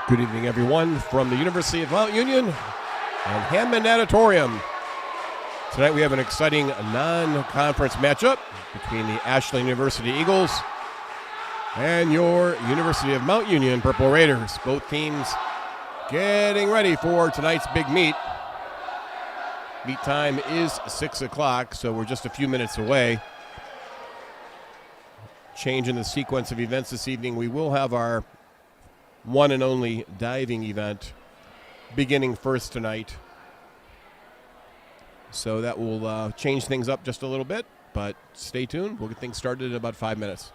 Good evening, everyone, from the University of Mount Union and Hammond Auditorium. Tonight we have an exciting non-conference matchup between the Ashland University Eagles and your University of Mount Union Purple Raiders. Both teams getting ready for tonight's big meet. Meet time is 6 o'clock, so we're just a few minutes away. Change in the sequence of events this evening. We will have our one and only diving event beginning first tonight. So that will change things up just a little bit, but stay tuned. We'll get things started in about 5 minutes.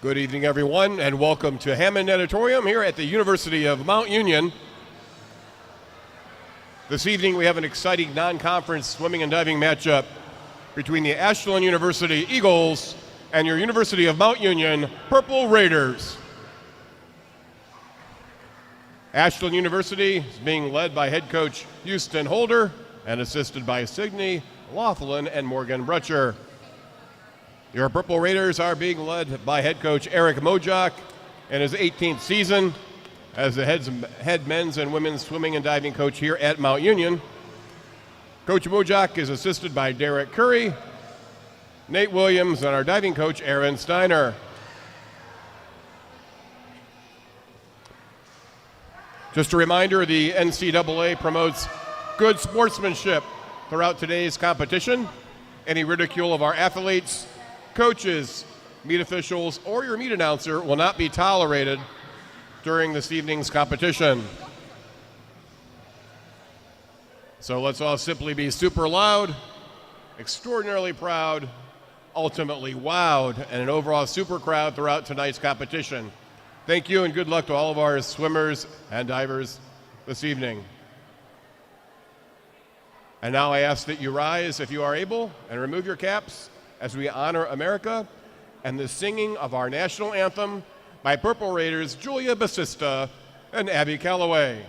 Good evening, everyone, and welcome to Hammond Auditorium here at the University of Mount Union. This evening we have an exciting non-conference swimming and diving matchup between the Ashland University Eagles and your University of Mount Union Purple Raiders. Ashland University is being led by head coach Houston Holder and assisted by Signe Laughlin and Morgan Brutcher. Your Purple Raiders are being led by head coach Eric Mojak in his 18th season as the head men's and women's swimming and diving coach here at Mount Union. Coach Mojak is assisted by Derek Curry, Nate Williams, and our diving coach Aaron Steiner. Just a reminder, the NCAA promotes good sportsmanship throughout today's competition. Any ridicule of our athletes, coaches, meet officials, or your meet announcer will not be tolerated during this evening's competition. So let's all simply be super loud, extraordinarily proud, ultimately wowed, and an overall super crowd throughout tonight's competition. Thank you and good luck to all of our swimmers and divers this evening. And now I ask that you rise if you are able and remove your caps as we honor America and the singing of our national anthem by Purple Raiders Julia Basista and Abby Calloway.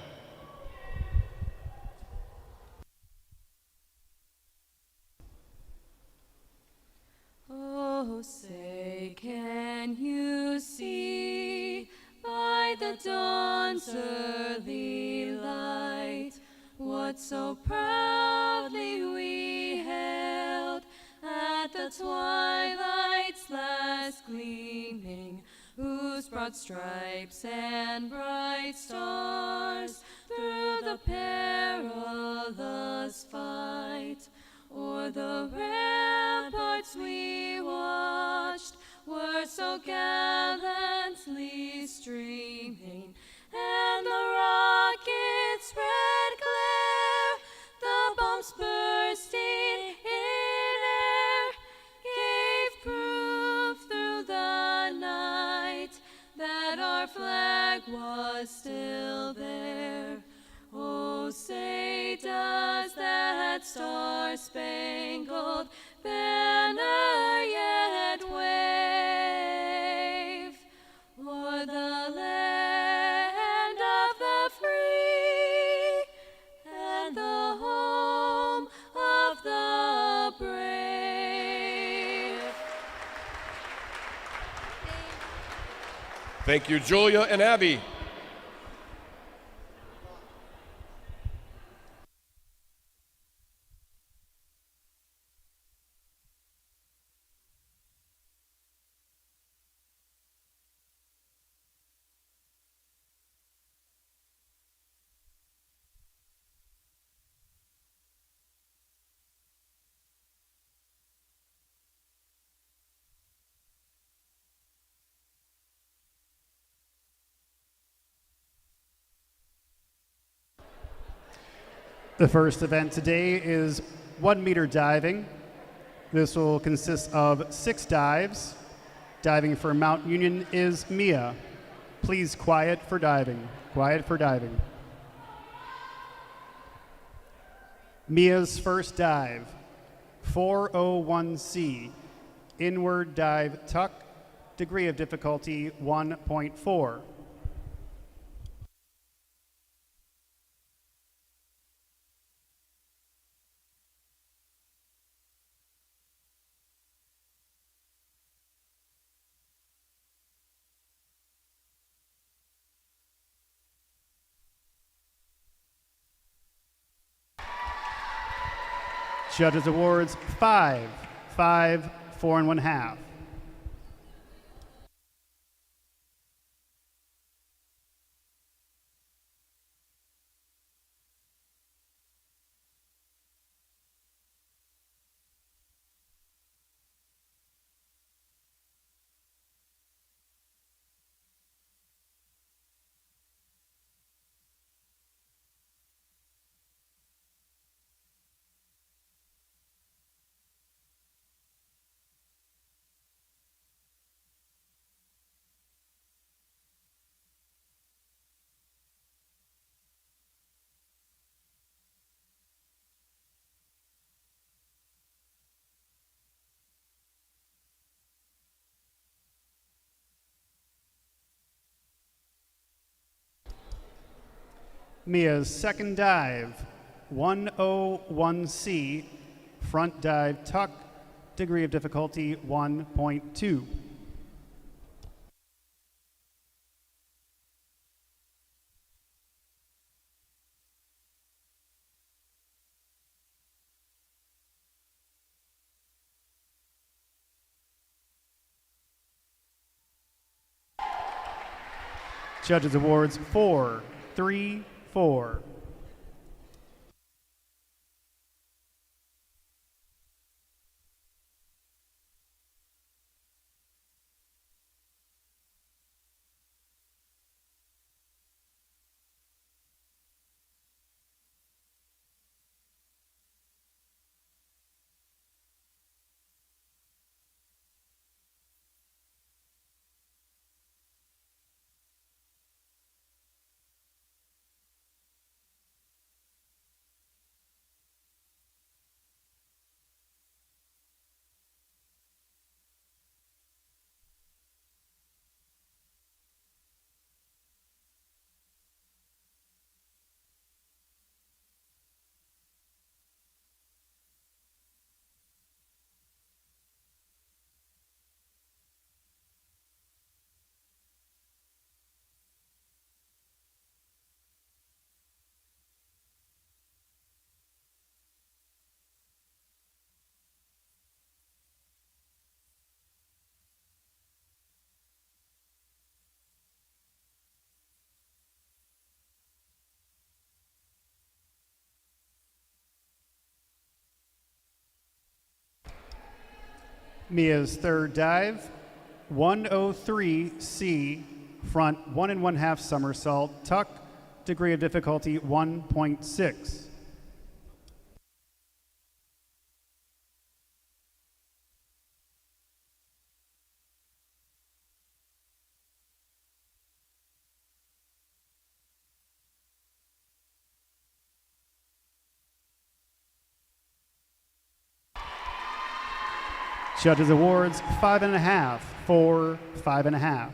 Oh, say, can you see by the dawn's early light what so proudly we hailed at the twilight's last gleaming, whose broad stripes and bright stars through the perilous fight o'er the ramparts we watched were so gallantly streaming, and the rocket's red glare, the bombs bursting in air, gave proof through the night that our flag was still there. Oh, say, does that star-spangled banner yet wave o'er the land of the free and the home of the brave? Thank you, Julia and Abby. The first event today is 1 meter diving. This will consist of 6 dives. Diving for Mount Union is Mia. Please quiet for diving. Quiet for diving. Mia's first dive, 401C, inward dive tuck, degree of difficulty 1.4. Judges Awards 5, 5, 4 and 1/2. Mia's second dive, 101C, front dive tuck, degree of difficulty 1.2. Judges Awards 4, 3, 4. Mia's third dive, 103C, front 1 1/2 somersault, tuck, degree of difficulty 1.6. Judges Awards 5.5 for 5.5.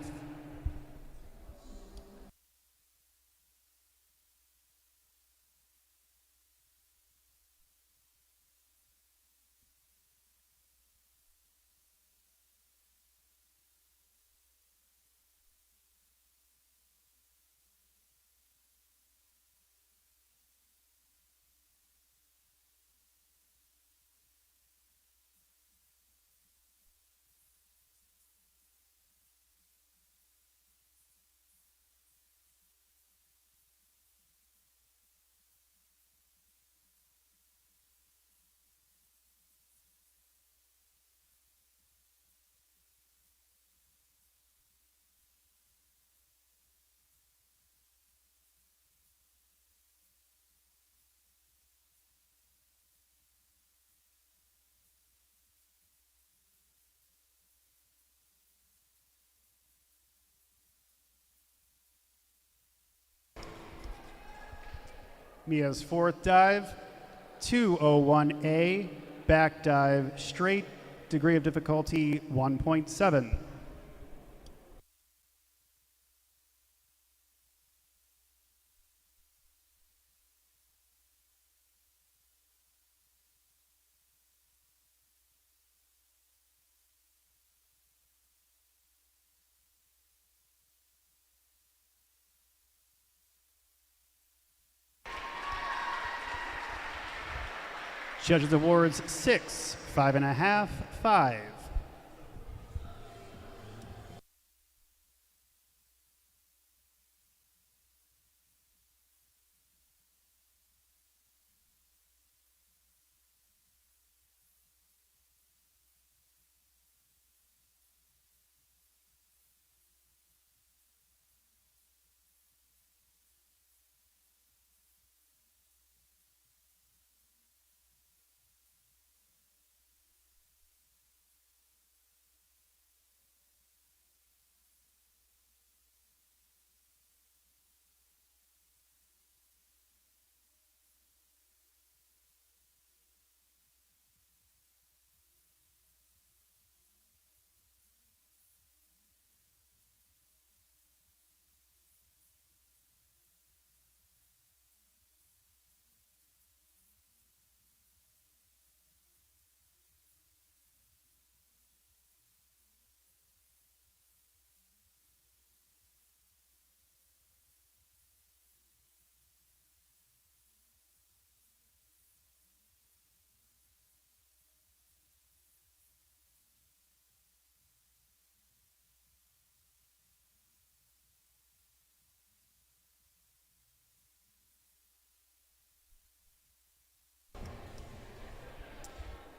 Mia's fourth dive, 201A, back dive straight, degree of difficulty 1.7. Judges Awards 6, 5.5, 5.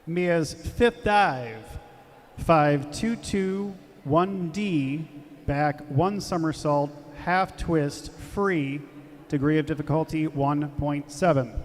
Mia's fifth dive, 5.22, 1D, back one somersault, half twist, free, degree of difficulty 1.7.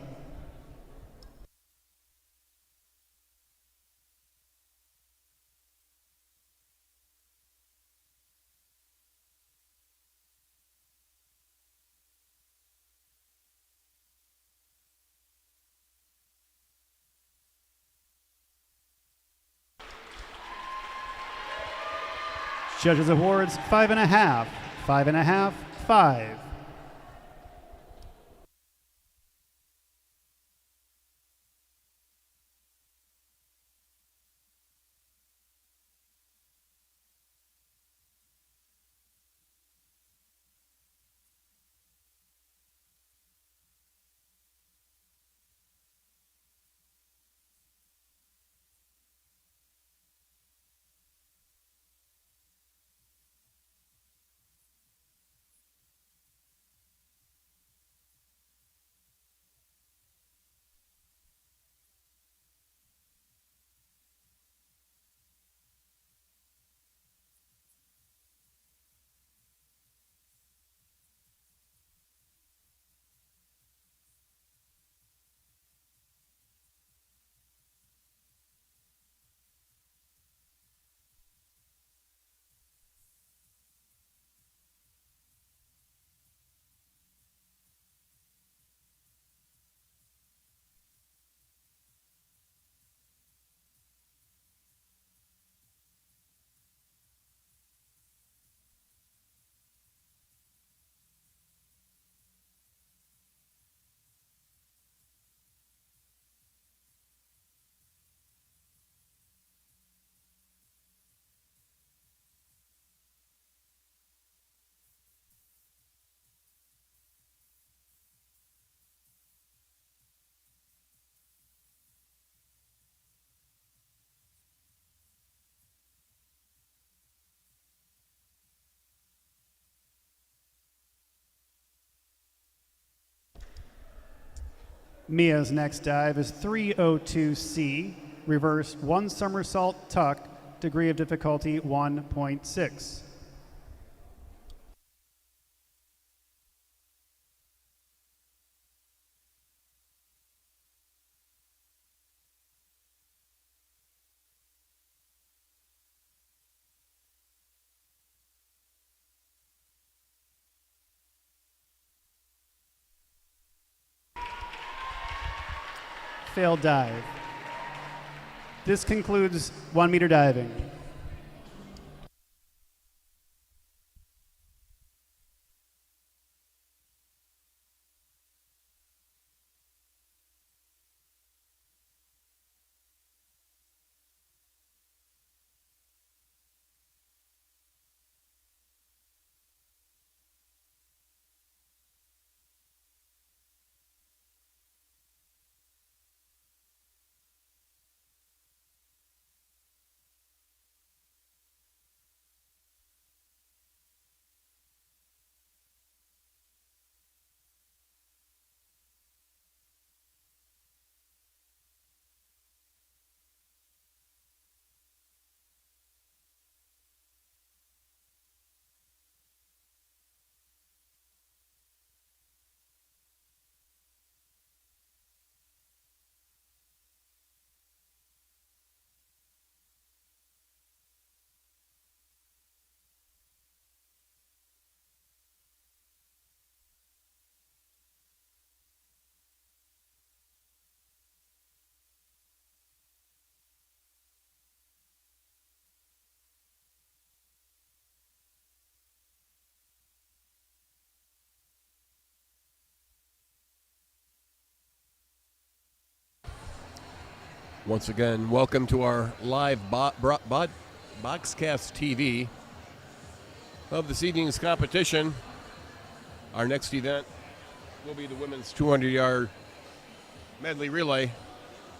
Judges Awards 5.5, 5.5, 5. Mia's next dive is 302C, reverse one somersault tuck, degree of difficulty 1.6. failed dive. This concludes 1 meter diving. Once again, welcome to our live Boxcast TV of this evening's competition. Our next event will be the women's 200-yard medley relay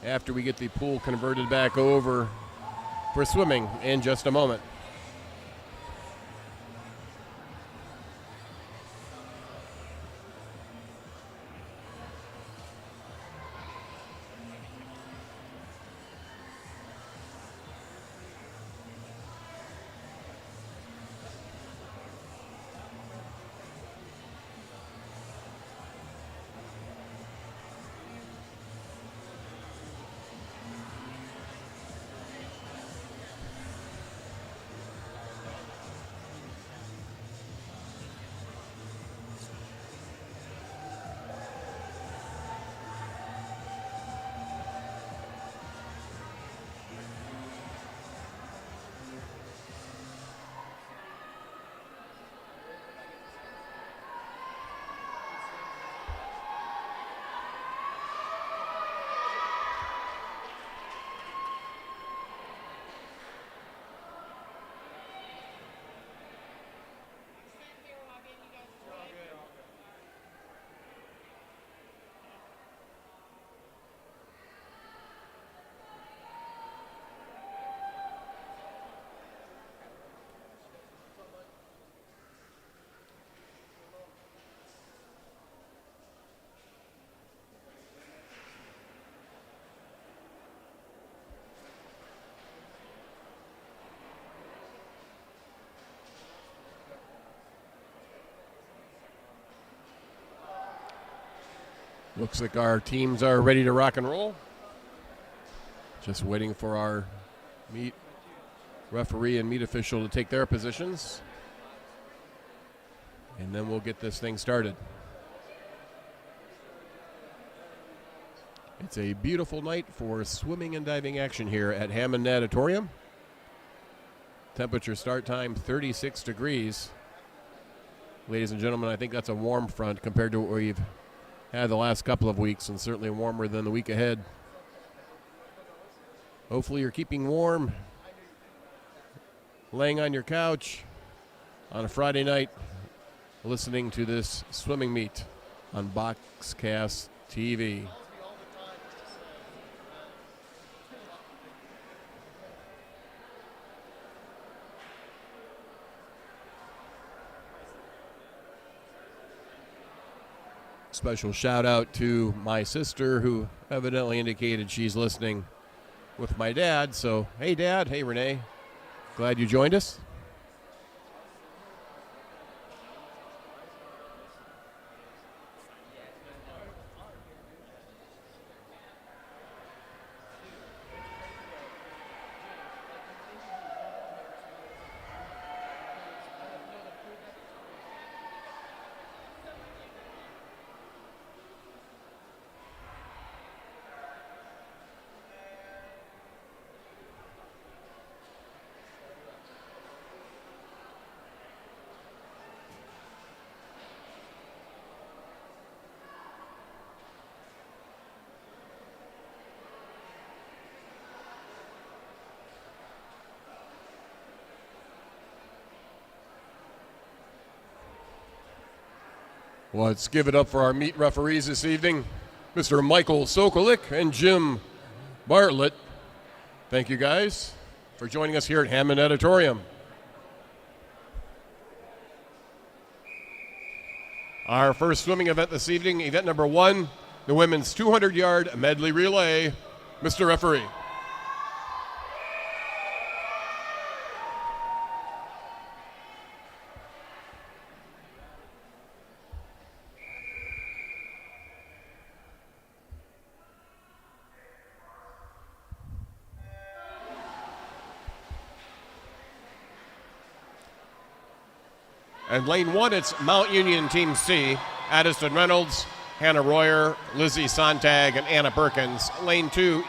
after we get the pool converted back over for swimming in just a moment. Looks like our teams are ready to rock and roll. Just waiting for our meet referee and meet official to take their positions. And then we'll get this thing started. It's a beautiful night for swimming and diving action here at Hammond Natatorium. Temperature start time 36 degrees. Ladies and gentlemen, I think that's a warm front compared to what we've had the last couple of weeks, and certainly warmer than the week ahead. Hopefully you're keeping warm, laying on your couch on a Friday night, listening to this swimming meet on Boxcast TV. Special shout out to my sister, who evidently indicated she's listening with my dad. So, hey, Dad. Hey, Renee. Glad you joined us. Let's give it up for our meet referees this evening, Mr. Michael Sokolik and Jim Bartlett. Thank you guys for joining us here at Hammond Auditorium. Our first swimming event this evening, event number 1, the women's 200-yard medley relay. Mr. Referee. And lane 1, it's Mount Union Team C. Addison Reynolds, Hannah Royer, Lizzie Sontag, and Anna Perkins. Lane 2,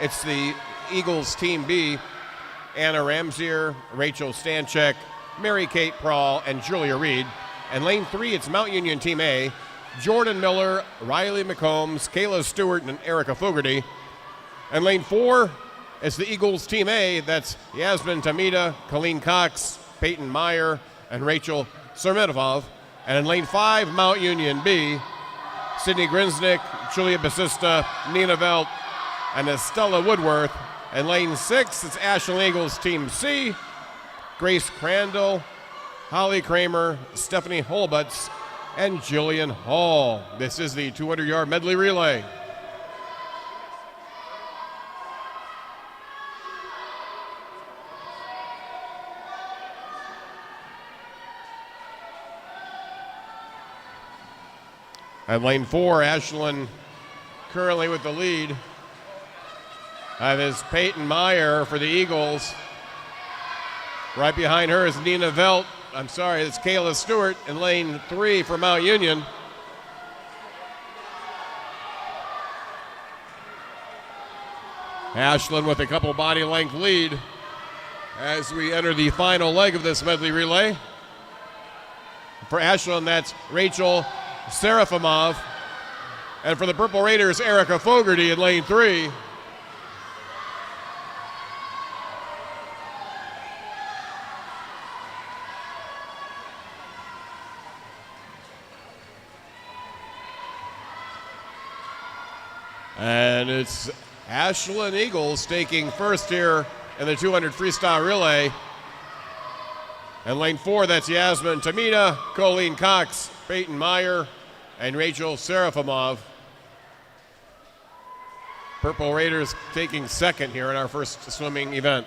it's the Eagles Team B. Anna Ramsier, Rachel Stanchek, Mary Kate Prawl, and Julia Reed. And lane 3, it's Mount Union Team A. Jordan Miller, Riley McCombs, Kayla Stewart, and Erica Fogarty. And lane 4, it's the Eagles Team A. That's Yasmin Tamida, Colleen Cox, Peyton Meyer, and Rachel Sermetovov. And in lane 5, Mount Union B, Sydney Grinsnick, Julia Basista, Nina Velt, and Estella Woodworth. And lane 6, it's Ashland Eagles Team C, Grace Crandall, Holly Kramer, Stephanie Holbutz, and Jillian Hall. This is the 200-yard medley relay. And lane 4, Ashland currently with the lead. That is Peyton Meyer for the Eagles. Right behind her is Nina Velt. I'm sorry, it's Kayla Stewart in lane 3 for Mount Union. Ashland with a couple body length lead as we enter the final leg of this medley relay. For Ashland, that's Rachel Serafimov. And for the Purple Raiders, Erica Fogarty in lane 3. And it's Ashland Eagles taking first here in the 200 freestyle relay. And lane 4, that's Yasmin Tamida, Colleen Cox, Peyton Meyer, and Rachel Serafimov. Purple Raiders taking second here in our first swimming event.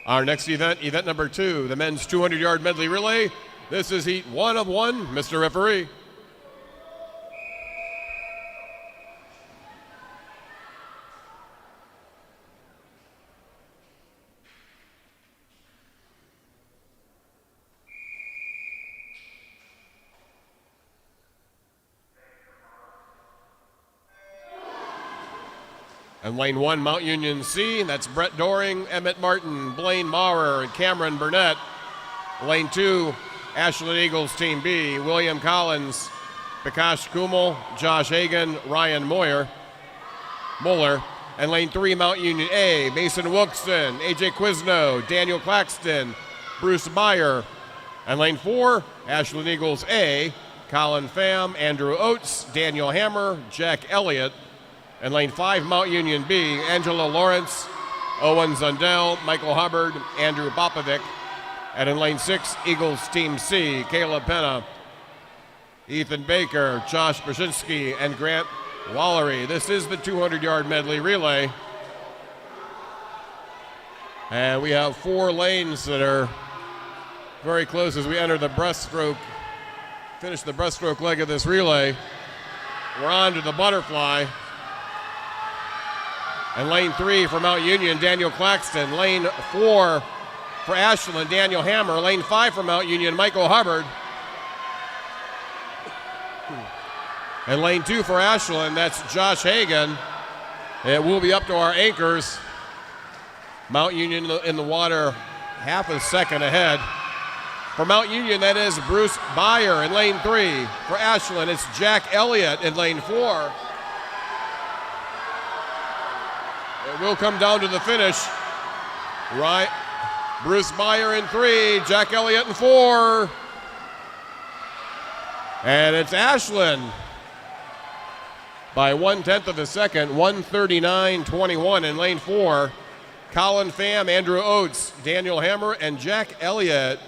Our next event, event number 2, the men's 200-yard medley relay. This is heat 1 of 1, Mr. Referee. And lane 1, Mount Union C, that's Brett Doring, Emmett Martin, Blaine Maurer, and Cameron Burnett. Lane 2, Ashland Eagles Team B, William Collins, Prakash Kumel, Josh Hagan, Ryan Moyer, Muller. And lane 3, Mount Union A, Mason Wilkson, AJ Quizno, Daniel Claxton, Bruce Meyer. And lane 4, Ashland Eagles A, Colin Pham, Andrew Oates, Daniel Hammer, Jack Elliott. And lane 5, Mount Union B, Angela Lawrence, Owen Zundell, Michael Hubbard, Andrew Popovic. And in lane 6, Eagles Team C, Caleb Penna, Ethan Baker, Josh Brzezinski, and Grant Wallery. This is the 200-yard medley relay. And we have 4 lanes that are very close as we enter the breaststroke, finish the breaststroke leg of this relay. We're on to the butterfly. And lane 3 for Mount Union, Daniel Claxton. Lane 4 for Ashland, Daniel Hammer. Lane 5 for Mount Union, Michael Hubbard. And lane 2 for Ashland, that's Josh Hagan. It will be up to our anchors. Mount Union in the water, half a second ahead. For Mount Union, that is Bruce Beyer in lane 3. For Ashland, it's Jack Elliott in lane 4. It will come down to the finish. Right. Bruce Meyer in 3, Jack Elliott in 4. And it's Ashland by 1/10 of a second, 139.21 in lane 4. Colin Pham, Andrew Oates, Daniel Hammer, and Jack Elliott.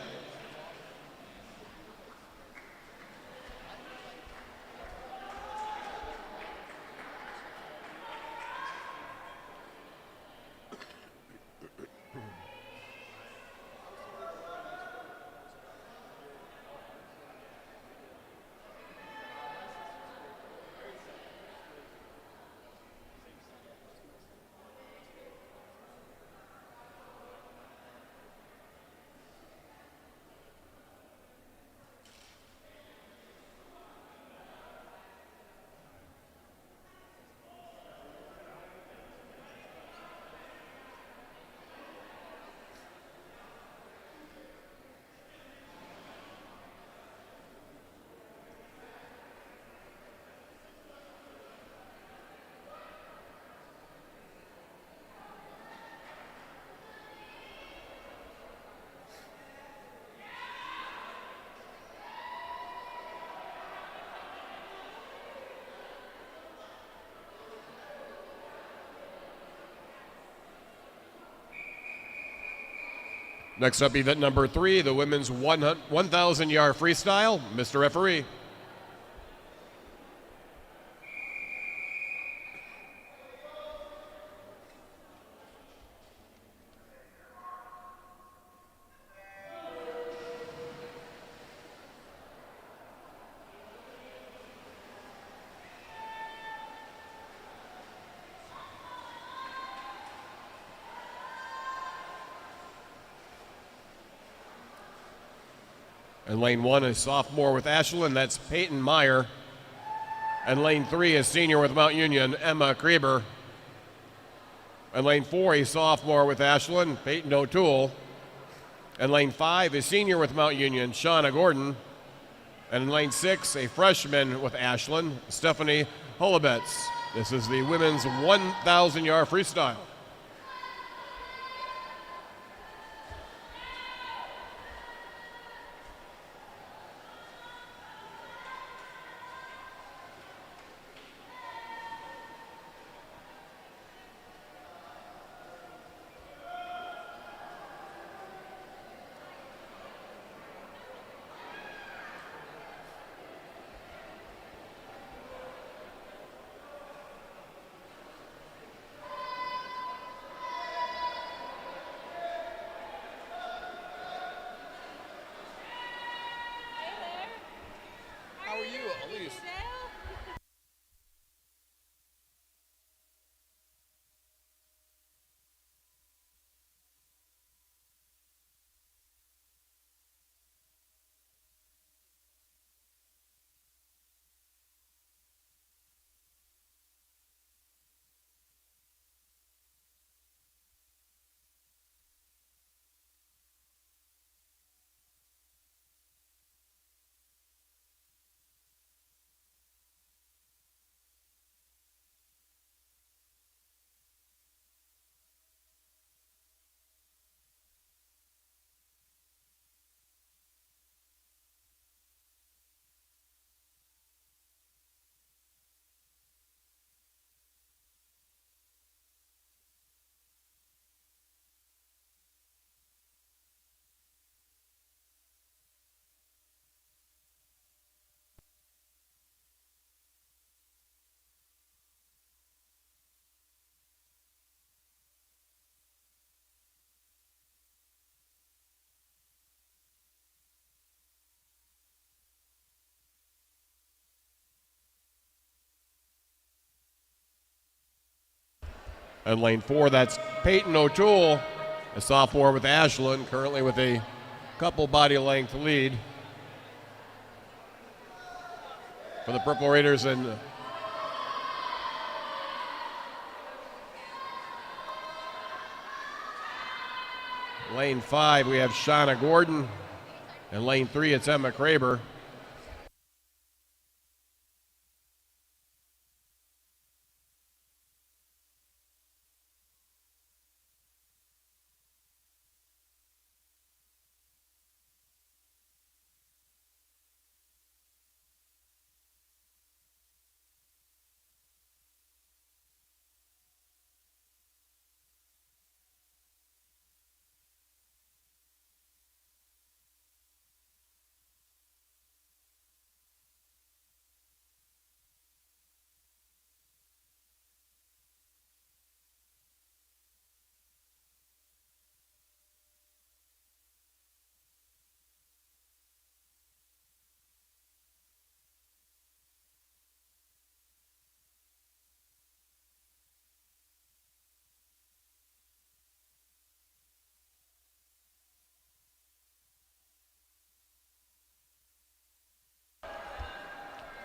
Next up, event number 3, the women's 1,000-yard freestyle. Mr. Referee. And lane 1 is sophomore with Ashland, that's Peyton Meyer. And lane 3 is senior with Mount Union, Emma Kreber. And lane 4 is sophomore with Ashland, Peyton O'Toole. And lane 5 is senior with Mount Union, Shauna Gordon. And in lane 6, a freshman with Ashland, Stephanie Holobetz. This is the women's 1,000-yard freestyle. How are you, Elise? And lane 4, that's Peyton O'Toole, a sophomore with Ashland, currently with a couple body length lead for the Purple Raiders. And lane 5, we have Shauna Gordon. And lane 3, it's Emma Kreber.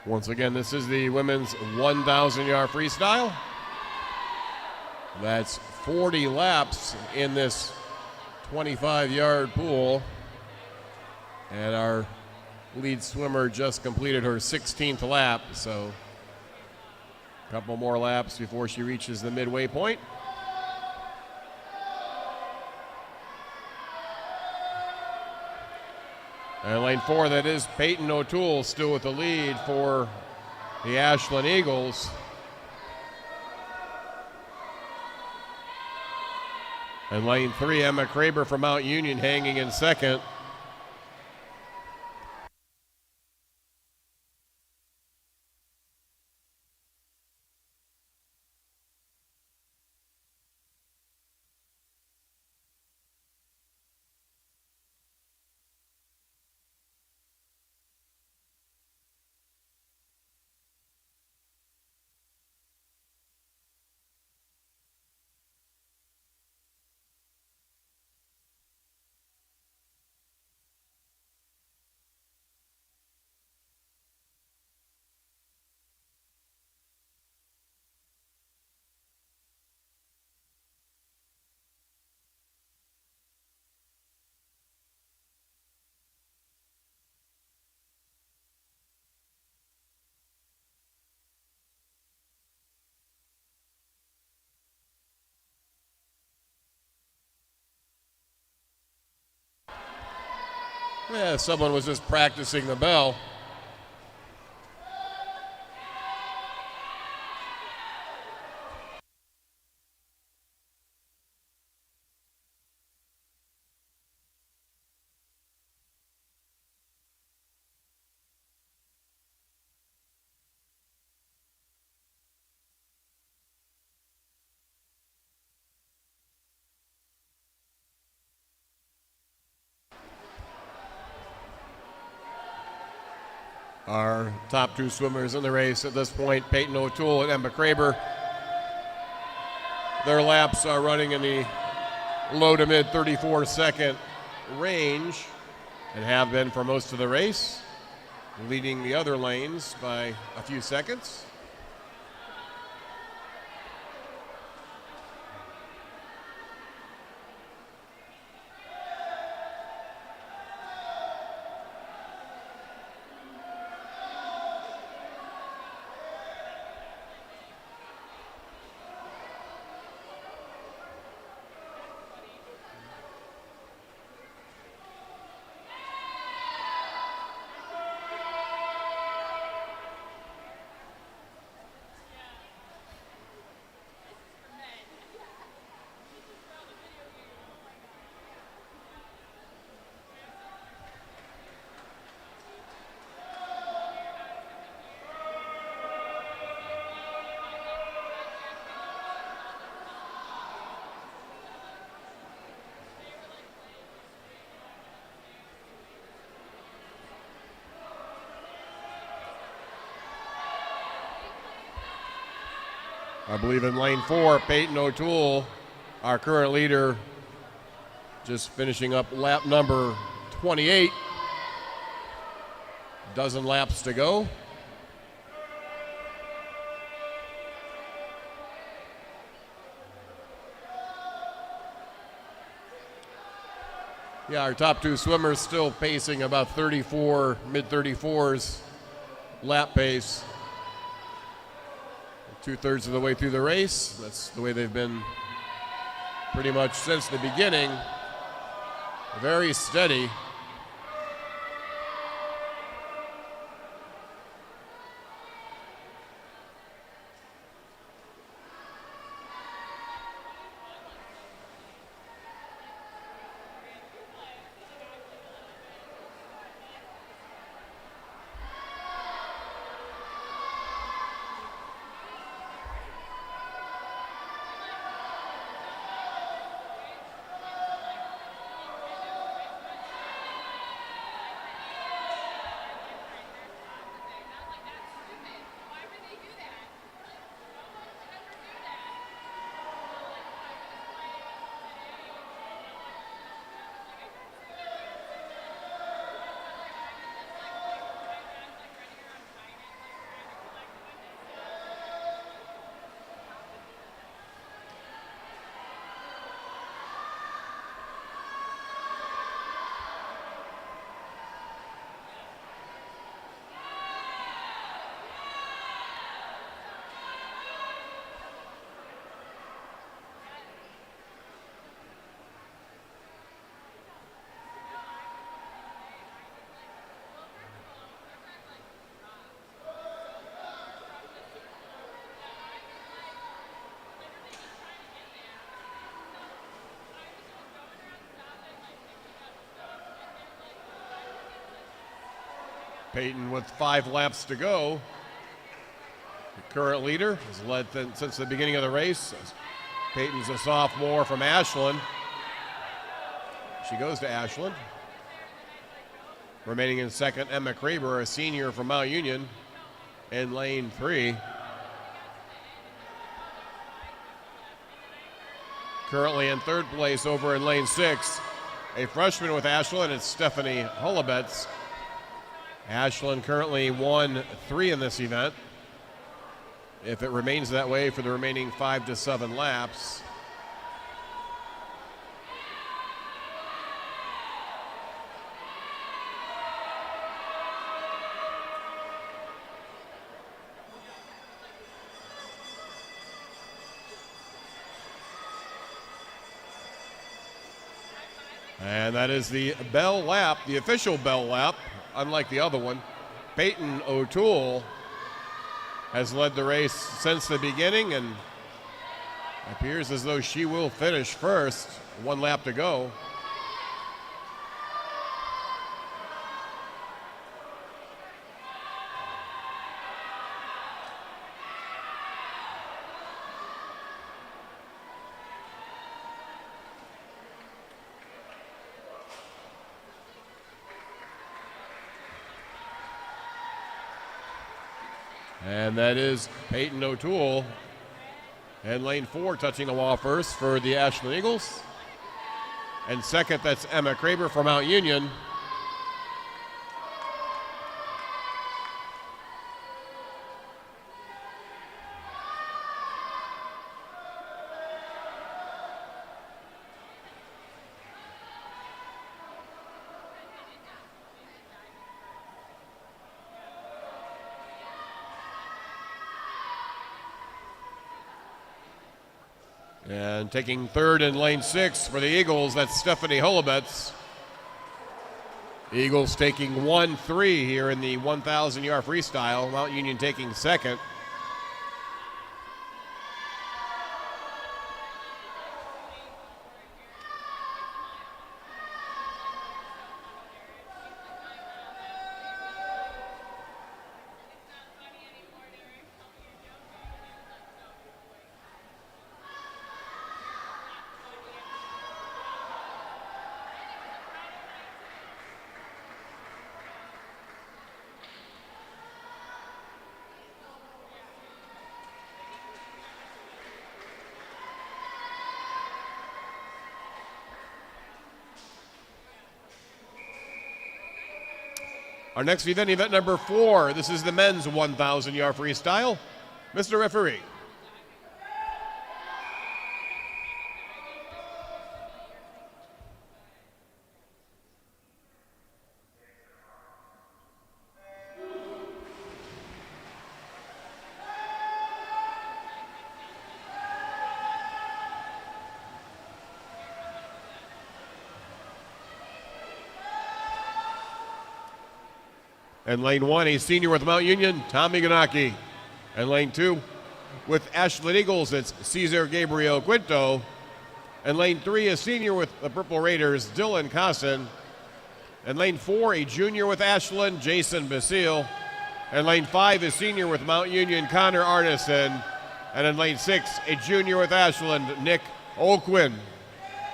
Once again, this is the women's 1,000-yard freestyle. That's 40 laps in this 25-yard pool. And our lead swimmer just completed her 16th lap, so a couple more laps before she reaches the midway point. And lane 4, that is Peyton O'Toole still with the lead for the Ashland Eagles. And lane 3, Emma Kraber from Mount Union hanging in second. Yeah, someone was just practicing the bell. Our top two swimmers in the race at this point, Peyton O'Toole and Emma Kraber. Their laps are running in the low to mid 34-second range and have been for most of the race, leading the other lanes by a few seconds. I believe in lane 4, Peyton O'Toole, our current leader, just finishing up lap number 28. Dozen laps to go. Yeah, our top two swimmers still pacing about 34, mid-34s lap pace. 2/3 of the way through the race. That's the way they've been pretty much since the beginning. Very steady. Peyton with 5 laps to go. The current leader has led since the beginning of the race. Peyton's a sophomore from Ashland. She goes to Ashland. Remaining in second, Emma Kraber, a senior from Mount Union, in lane 3. Currently in third place over in lane 6, a freshman with Ashland, it's Stephanie Holubetz. Ashland currently 1-3 in this event. If it remains that way for the remaining 5 to 7 laps. And that is the bell lap, the official bell lap, unlike the other one. Peyton O'Toole has led the race since the beginning and appears as though she will finish first. 1 lap to go. And that is Peyton O'Toole in lane 4, touching the wall first for the Ashland Eagles. And second, that's Emma Kraber from Mount Union. And taking third in lane 6 for the Eagles, that's Stephanie Holubetz. Eagles taking 1-3 here in the 1,000-yard freestyle. Mount Union taking second. Our next event, event number 4. This is the men's 1,000-yard freestyle. Mr. Referee. And lane 1, a senior with Mount Union, Tommy Ganaki. And lane 2, with Ashland Eagles, it's Cesar Gabriel Quinto. And lane 3, a senior with the Purple Raiders, Dylan Cosson. And lane 4, a junior with Ashland, Jason Basile. And lane 5, a senior with Mount Union, Connor Arneson. And in lane 6, a junior with Ashland, Nick Olquin.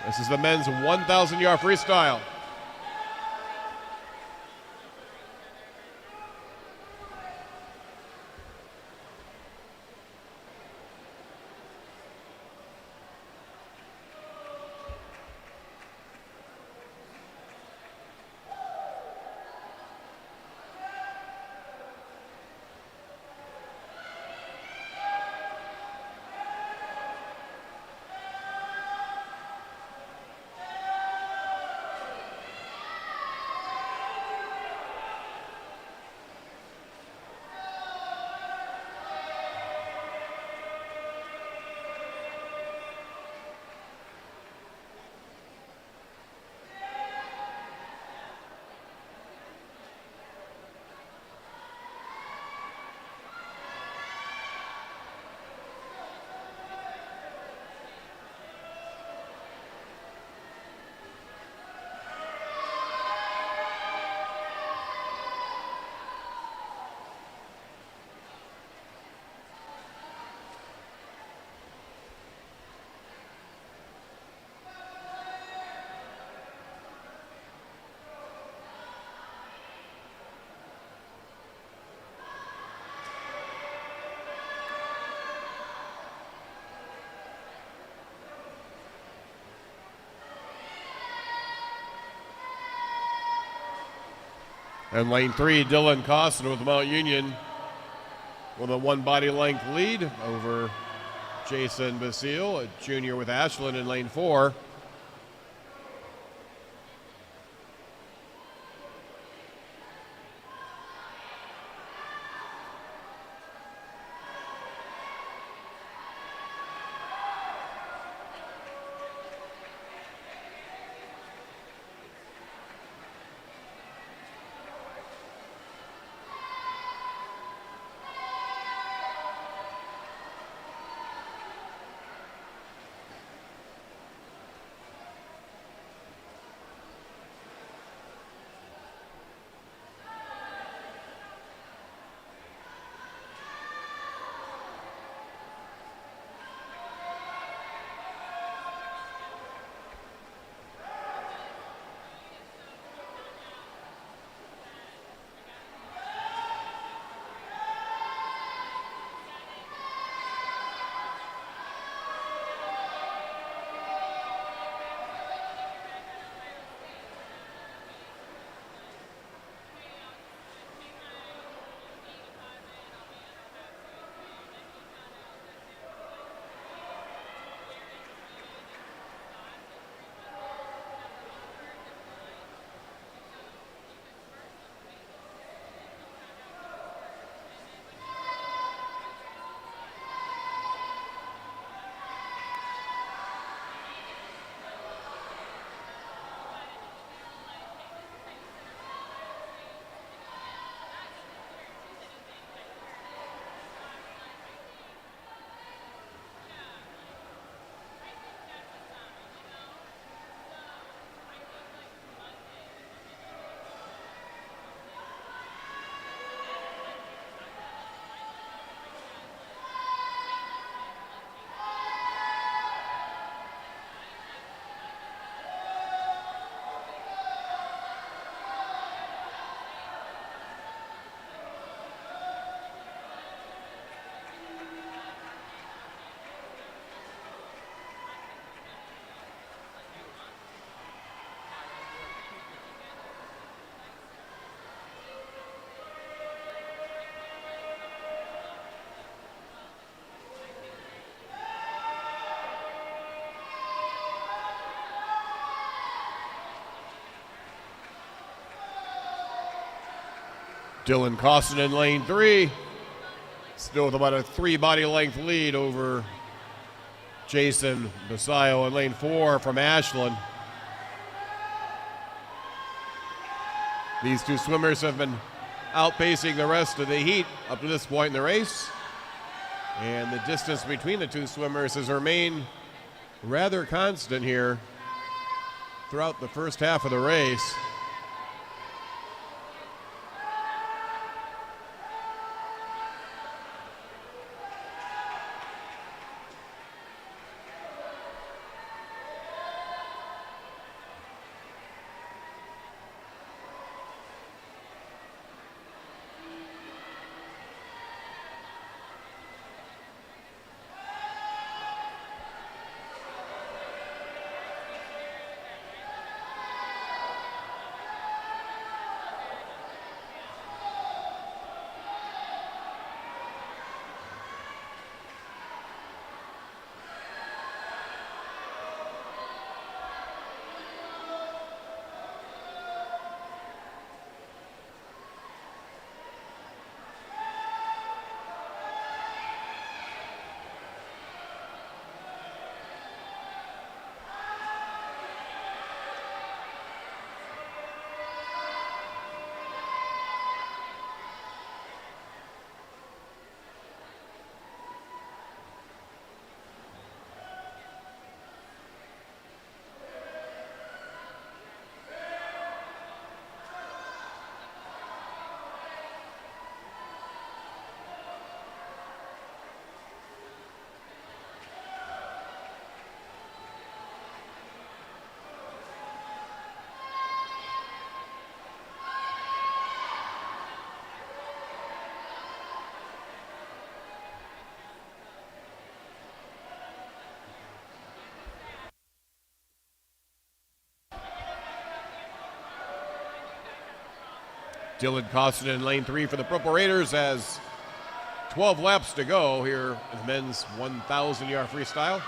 This is the men's 1,000-yard freestyle. And lane 3, Dylan Costin with Mount Union with a 1 body length lead over Jason Basile, a junior with Ashland in lane 4. Dylan Costin in lane 3, still with about a 3 body length lead over Jason Basile in lane 4 from Ashland. These two swimmers have been outpacing the rest of the heat up to this point in the race, and the distance between the two swimmers has remained rather constant here throughout the first half of the race. Dylan Costin in lane 3 for the Purple Raiders has 12 laps to go here in the men's 1,000-yard freestyle.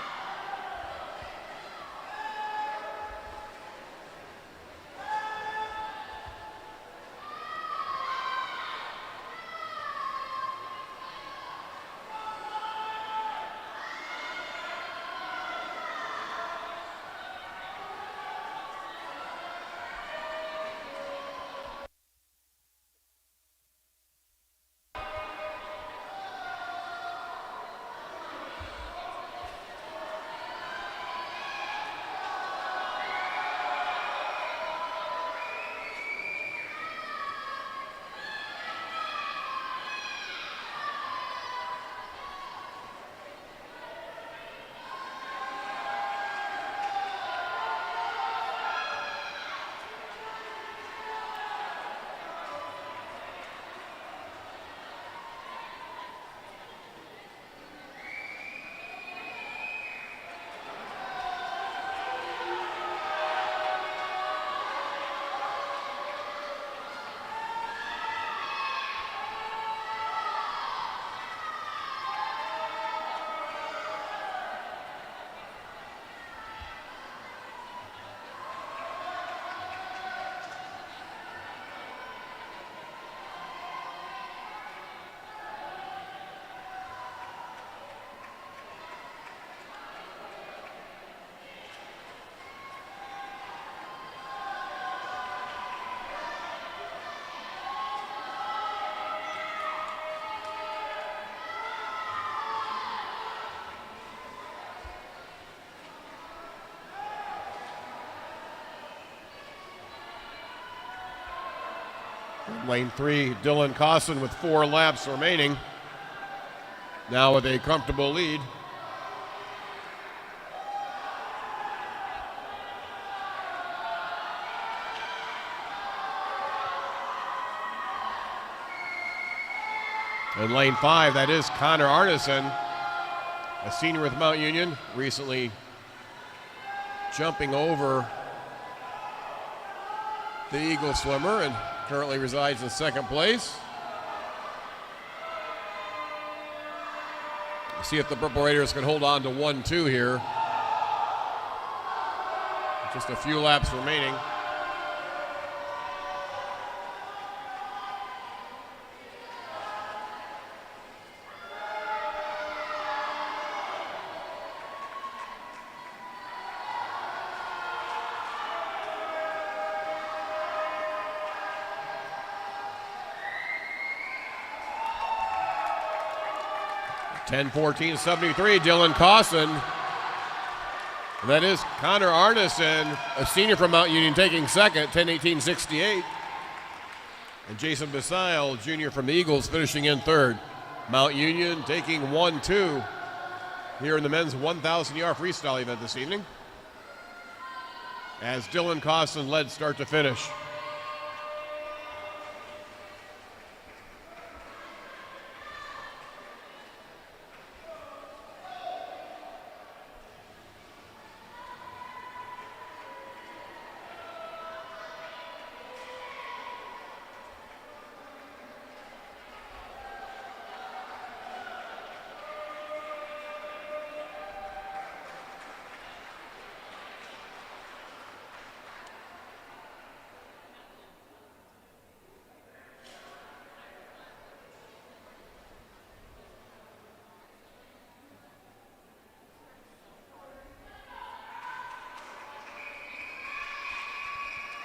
Lane 3, Dylan Costin with 4 laps remaining. Now with a comfortable lead. In lane 5, that is Connor Arneson, a senior with Mount Union, recently jumping over the Eagle swimmer and currently resides in second place. See if the Purple Raiders can hold on to 1-2 here. Just a few laps remaining. (10:14.73), Dylan Costin. And that is Connor Arneson, a senior from Mount Union, taking second, 10:18.68. And Jason Basile, junior from the Eagles, finishing in third. Mount Union taking 1-2 here in the men's 1,000-yard freestyle event this evening, as Dylan Costin led start to finish.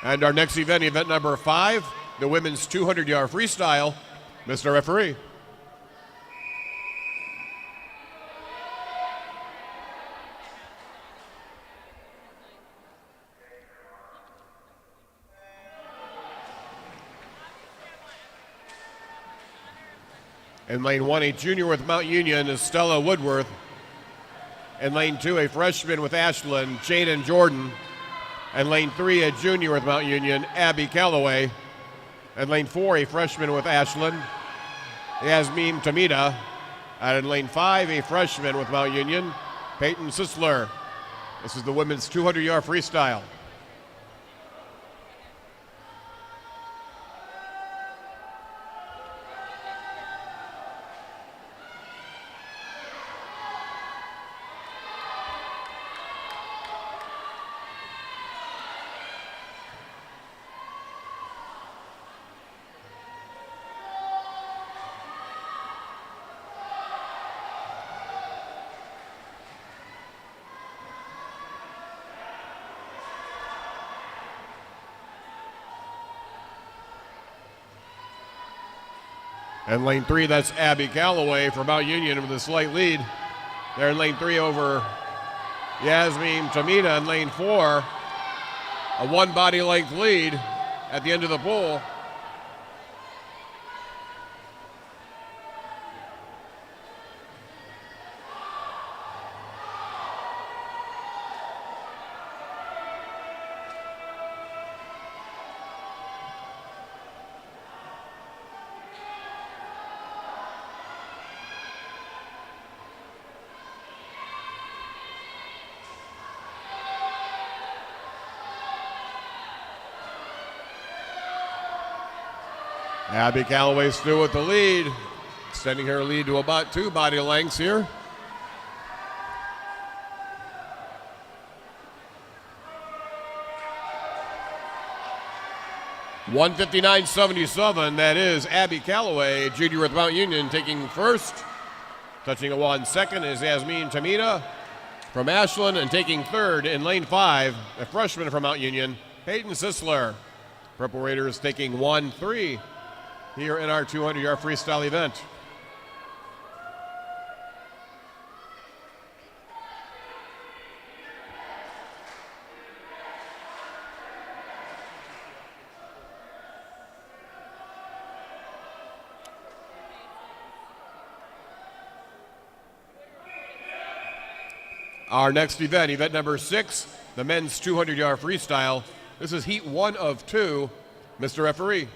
And our next event, event number 5, the women's 200-yard freestyle. Mr. Referee. In lane 1, a junior with Mount Union is Stella Woodworth. In lane 2, a freshman with Ashland, Jaden Jordan. And lane 3, a junior with Mount Union, Abby Calloway. And lane 4, a freshman with Ashland, Yasmin Tamida. And in lane 5, a freshman with Mount Union, Peyton Sisler. This is the women's 200-yard freestyle. And lane 3, that's Abby Calloway from Mount Union with a slight lead. They're in lane 3 over Yasmin Tamina in lane 4. A 1 body length lead at the end of the pool. Abby Calloway still with the lead, extending her lead to about 2 body lengths here. $159.77, that is Abby Calloway, junior with Mount Union, taking first. Touching the wall in second is Yasmin Tamina from Ashland, and taking third in lane 5, a freshman from Mount Union, Peyton Sisler. Purple Raiders taking 1-3 here in our 200-yard freestyle event. Our next event, event number 6, the men's 200-yard freestyle. This is heat 1 of 2. Mr. Referee.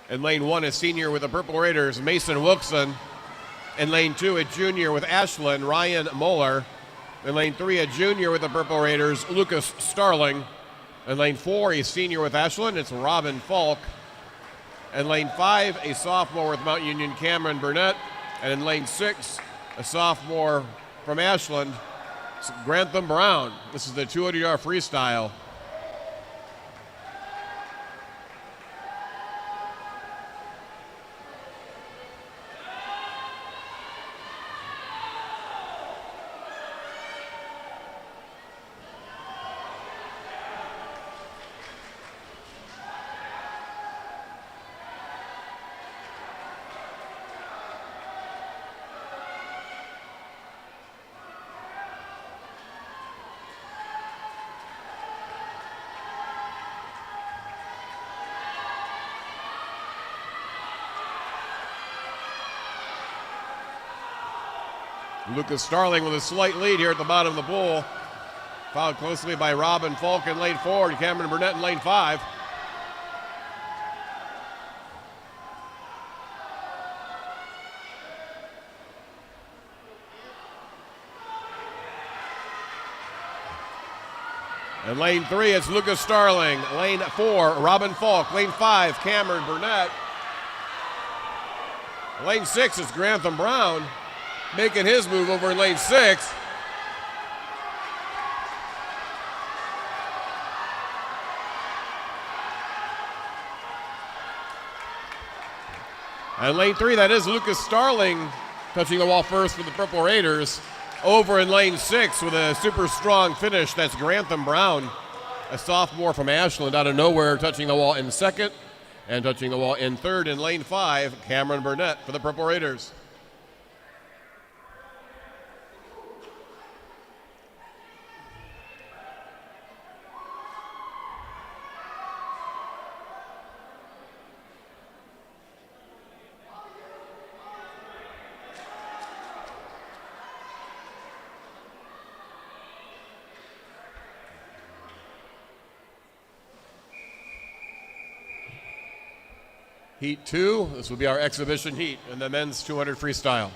In lane 1, a senior with the Purple Raiders, Mason Wilkson. In lane 2, a junior with Ashland, Ryan Moeller. In lane 3, a junior with the Purple Raiders, Lucas Starling. In lane 4, a senior with Ashland, it's Robin Falk. In lane 5, a sophomore with Mount Union, Cameron Burnett. And in lane 6, a sophomore from Ashland, Grantham Brown. This is the 200-yard freestyle. Lucas Starling with a slight lead here at the bottom of the pool. Followed closely by Robin Falk in lane 4 and Cameron Burnett in lane 5. In lane 3, it's Lucas Starling. Lane 4, Robin Falk. Lane 5, Cameron Burnett. Lane 6 is Grantham Brown, making his move over in lane 6. And lane 3, that is Lucas Starling touching the wall first for the Purple Raiders. Over in lane 6 with a super strong finish, that's Grantham Brown, a sophomore from Ashland out of nowhere, touching the wall in second. And touching the wall in third in lane 5, Cameron Burnett for the Purple Raiders. Heat 2, this will be our exhibition heat in the men's 200 freestyle.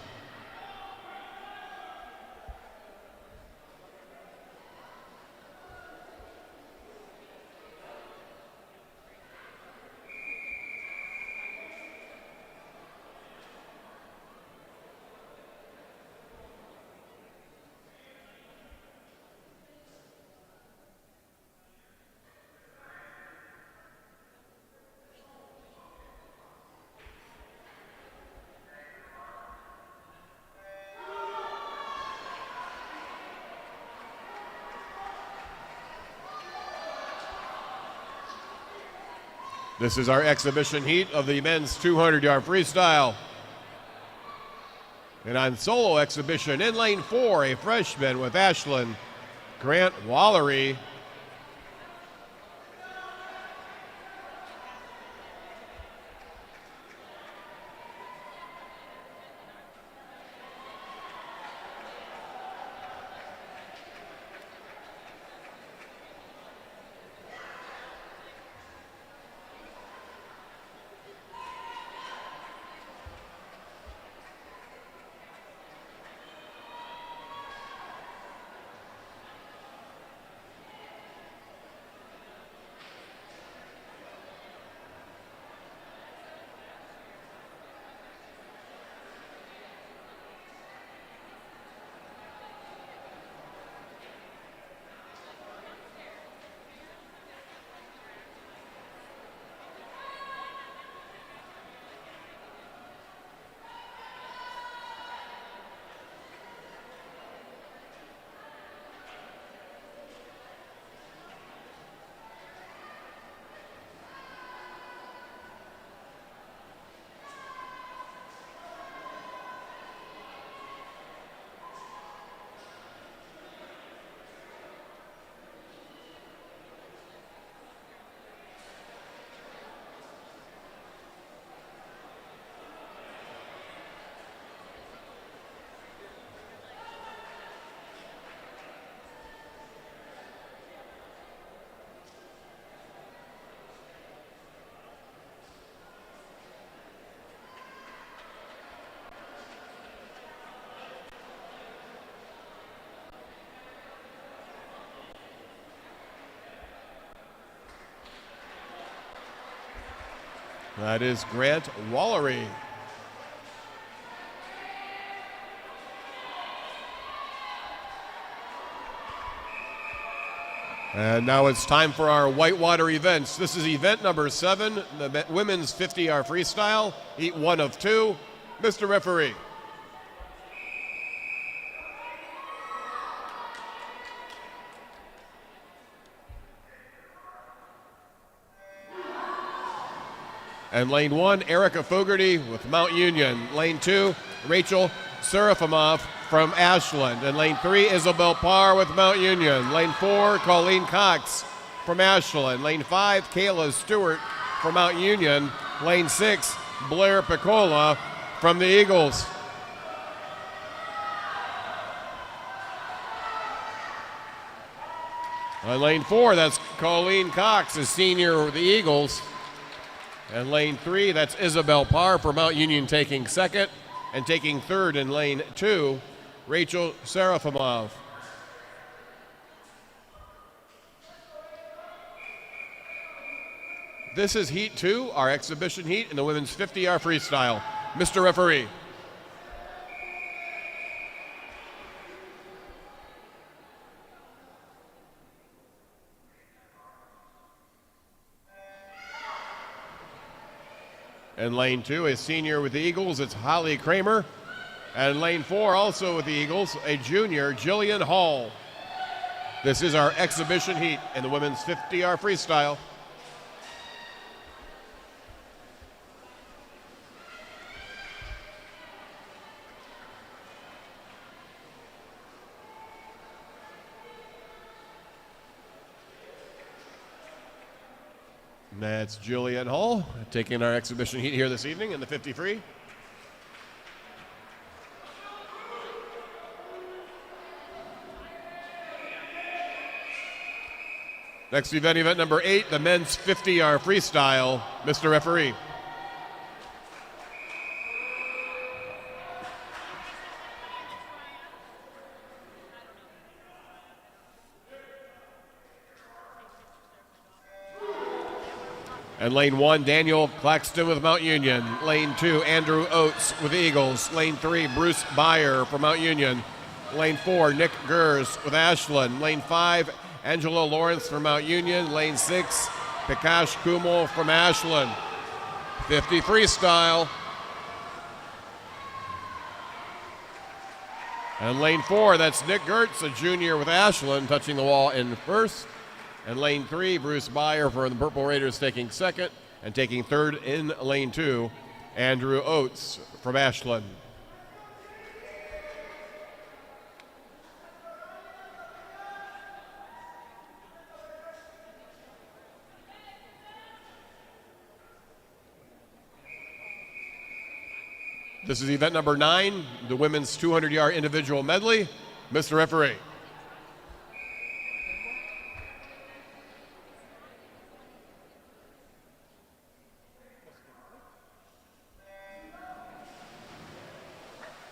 This is our exhibition heat of the men's 200-yard freestyle. And on solo exhibition in lane 4, a freshman with Ashland, Grant Wallery. That is Grant Wallery. And now it's time for our whitewater events. This is event number 7, the women's 50-yard freestyle, heat 1 of 2. Mr. Referee. And lane 1, Erica Fogarty with Mount Union. Lane 2, Rachel Serafimov from Ashland. And lane 3, Isabel Parr with Mount Union. Lane 4, Colleen Cox from Ashland. Lane 5, Kayla Stewart from Mount Union. Lane 6, Blair Piccola from the Eagles. On lane 4, that's Colleen Cox, a senior with the Eagles. And lane 3, that's Isabel Parr for Mount Union taking second. And taking third in lane 2, Rachel Serafimov. This is heat 2, our exhibition heat in the women's 50-yard freestyle. Mr. Referee. In lane 2, a senior with the Eagles, it's Holly Kramer. And lane 4, also with the Eagles, a junior, Jillian Hall. This is our exhibition heat in the women's 50-yard freestyle. That's Julianne Hall taking our exhibition heat here this evening in the 50 free. Next event, event number 8, the men's 50-yard freestyle. Mr. Referee. And lane 1, Daniel Claxton with Mount Union. Lane 2, Andrew Oates with the Eagles. Lane 3, Bruce Byer from Mount Union. Lane 4, Nick Gers with Ashland. Lane 5, Angela Lawrence from Mount Union. Lane 6, Pikash Kumul from Ashland. 50 freestyle. And lane 4, that's Nick Gertz, a junior with Ashland, touching the wall in first. And lane 3, Bruce Byer for the Purple Raiders taking second. And taking third in lane 2, Andrew Oates from Ashland. This is event number 9, the women's 200-yard individual medley. Mr. Referee.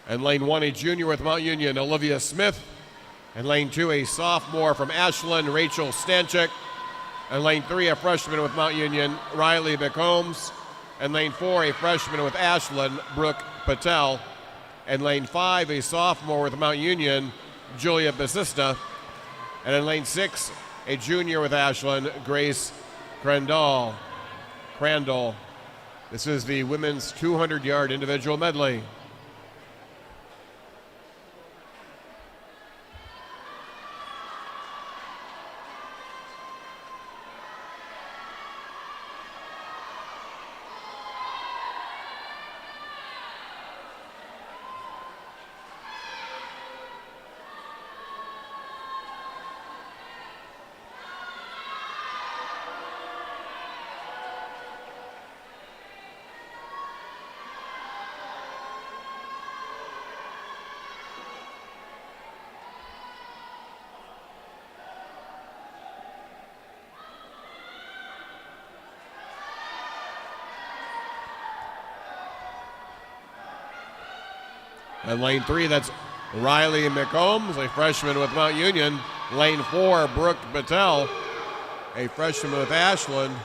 And lane 1, a junior with Mount Union, Olivia Smith. And lane 2, a sophomore from Ashland, Rachel Stanchik. And lane 3, a freshman with Mount Union, Riley McCombs. And lane 4, a freshman with Ashland, Brooke Patel. And lane 5, a sophomore with Mount Union, Julia Basista. And in lane 6, a junior with Ashland, Grace Crandall. This is the women's 200-yard individual medley. And lane 3, that's Riley McCombs, a freshman with Mount Union. Lane 4, Brooke Patel, a freshman with Ashland.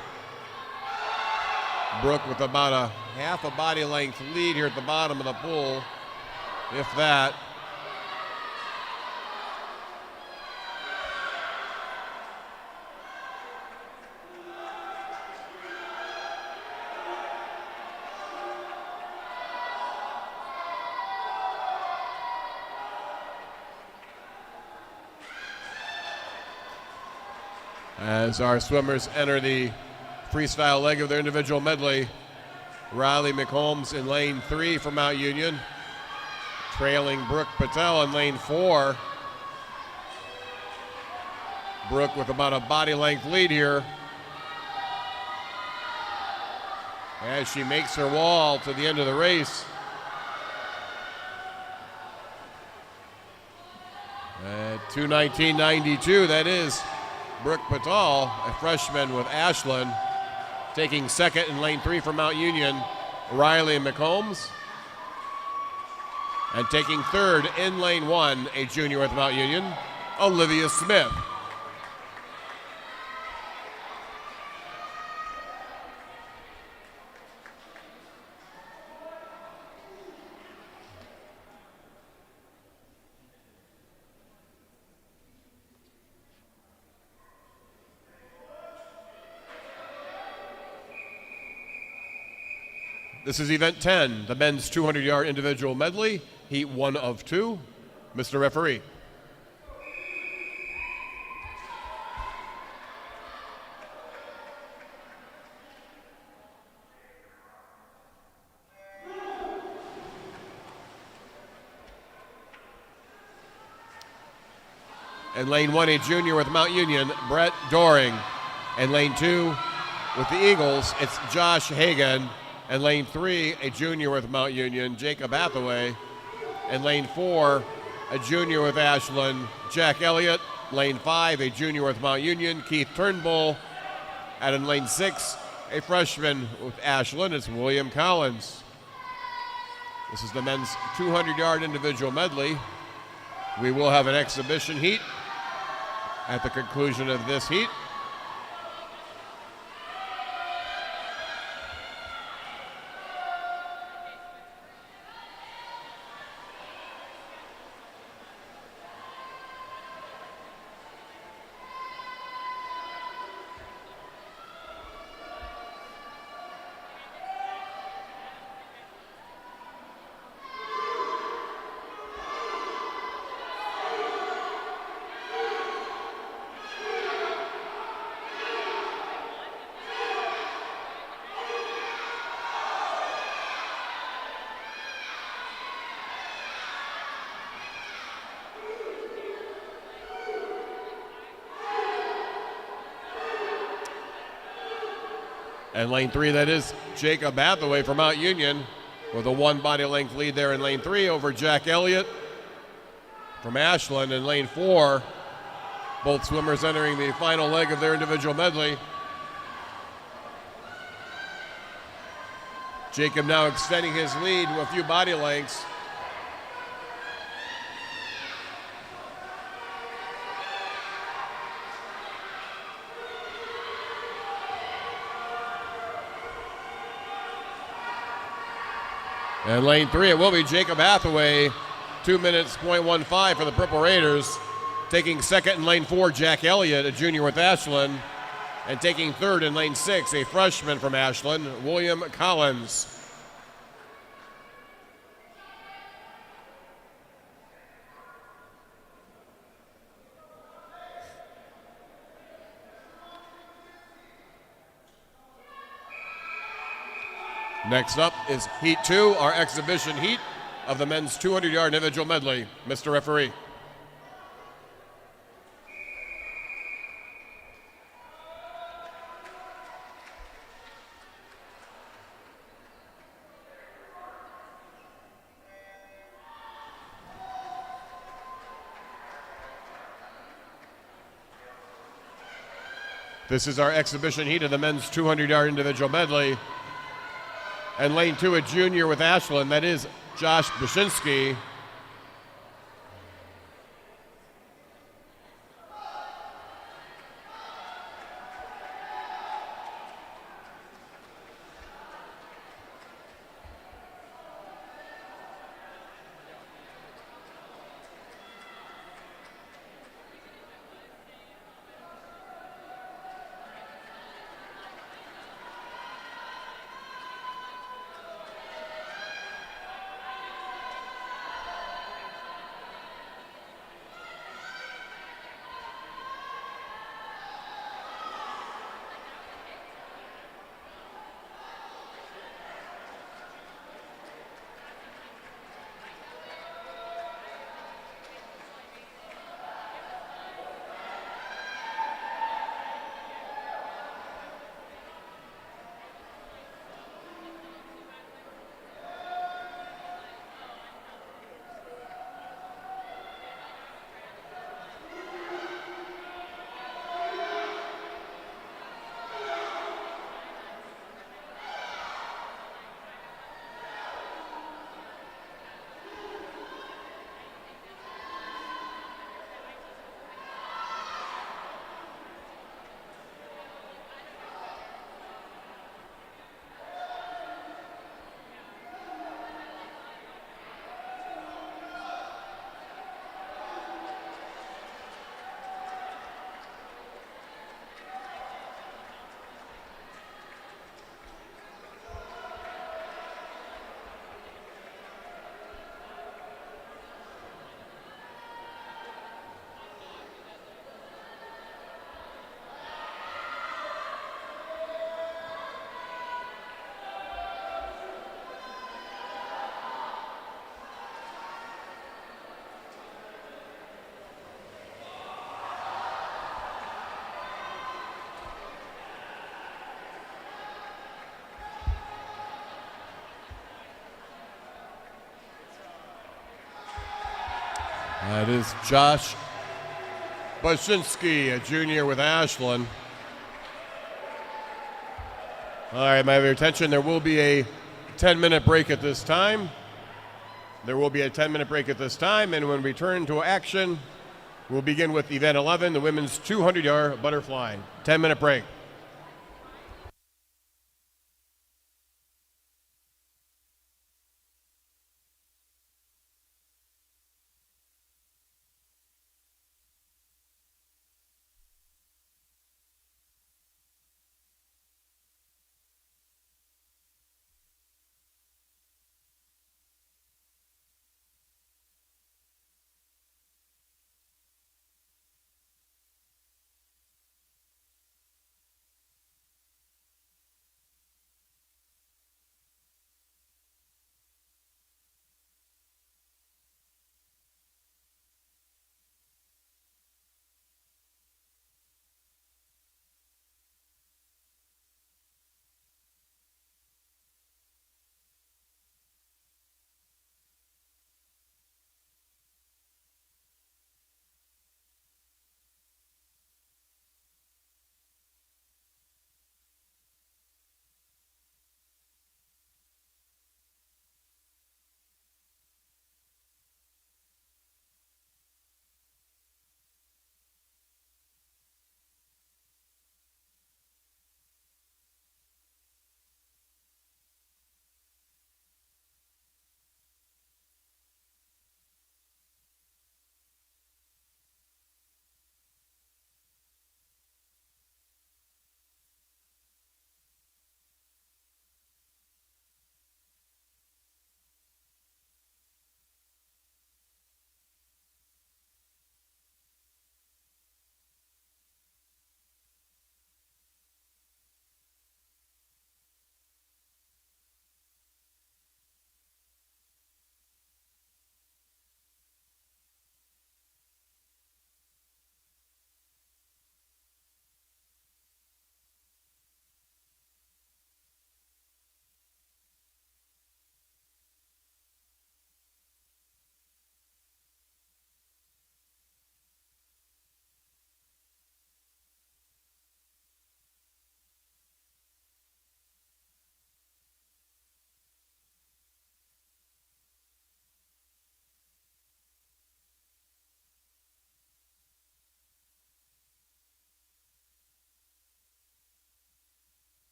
Brooke with about a half a body length lead here at the bottom of the pool, if that. As our swimmers enter the freestyle leg of their individual medley, Riley McCombs in lane 3 for Mount Union, trailing Brooke Patel in lane 4. Brooke with about a body length lead here as she makes her wall to the end of the race. At 2:19.92, that is Brooke Patel, a freshman with Ashland, taking second in lane 3 for Mount Union, Riley McCombs. And taking third in lane 1, a junior with Mount Union, Olivia Smith. This is event 10, the men's 200-yard individual medley, heat 1 of 2. Mr. Referee. In lane 1, a junior with Mount Union, Brett Doring. In lane 2, with the Eagles, it's Josh Hagan. And lane 3, a junior with Mount Union, Jacob Hathaway. And lane 4, a junior with Ashland, Jack Elliott. Lane 5, a junior with Mount Union, Keith Turnbull. And in lane 6, a freshman with Ashland, it's William Collins. This is the men's 200-yard individual medley. We will have an exhibition heat at the conclusion of this heat. And lane 3, that is Jacob Hathaway from Mount Union with a 1 body length lead there in lane 3 over Jack Elliott from Ashland in lane 4. Both swimmers entering the final leg of their individual medley. Jacob now extending his lead to a few body lengths. And lane 3, it will be Jacob Hathaway, 2 minutes, .15 for the Purple Raiders. Taking second in lane 4, Jack Elliott, a junior with Ashland. And taking third in lane 6, a freshman from Ashland, William Collins. Next up is Heat 2, our exhibition heat of the men's 200-yard individual medley. Mr. Referee. This is our exhibition heat of the men's 200-yard individual medley. And lane 2, a junior with Ashland, that is Josh Bashinsky. That is Josh Bashinsky, a junior with Ashland. All right, may I have your attention? There will be a 10-minute break at this time. And when we return to action, we'll begin with event 11, the women's 200-yard butterfly. 10-minute break.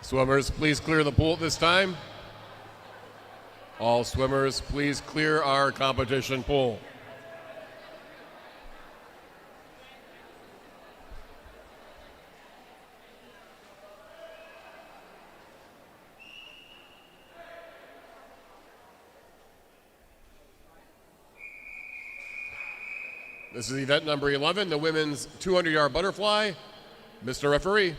Swimmers, please clear the pool at this time. All swimmers, please clear our competition pool. This is event number 11, the women's 200-yard butterfly. Mr. Referee.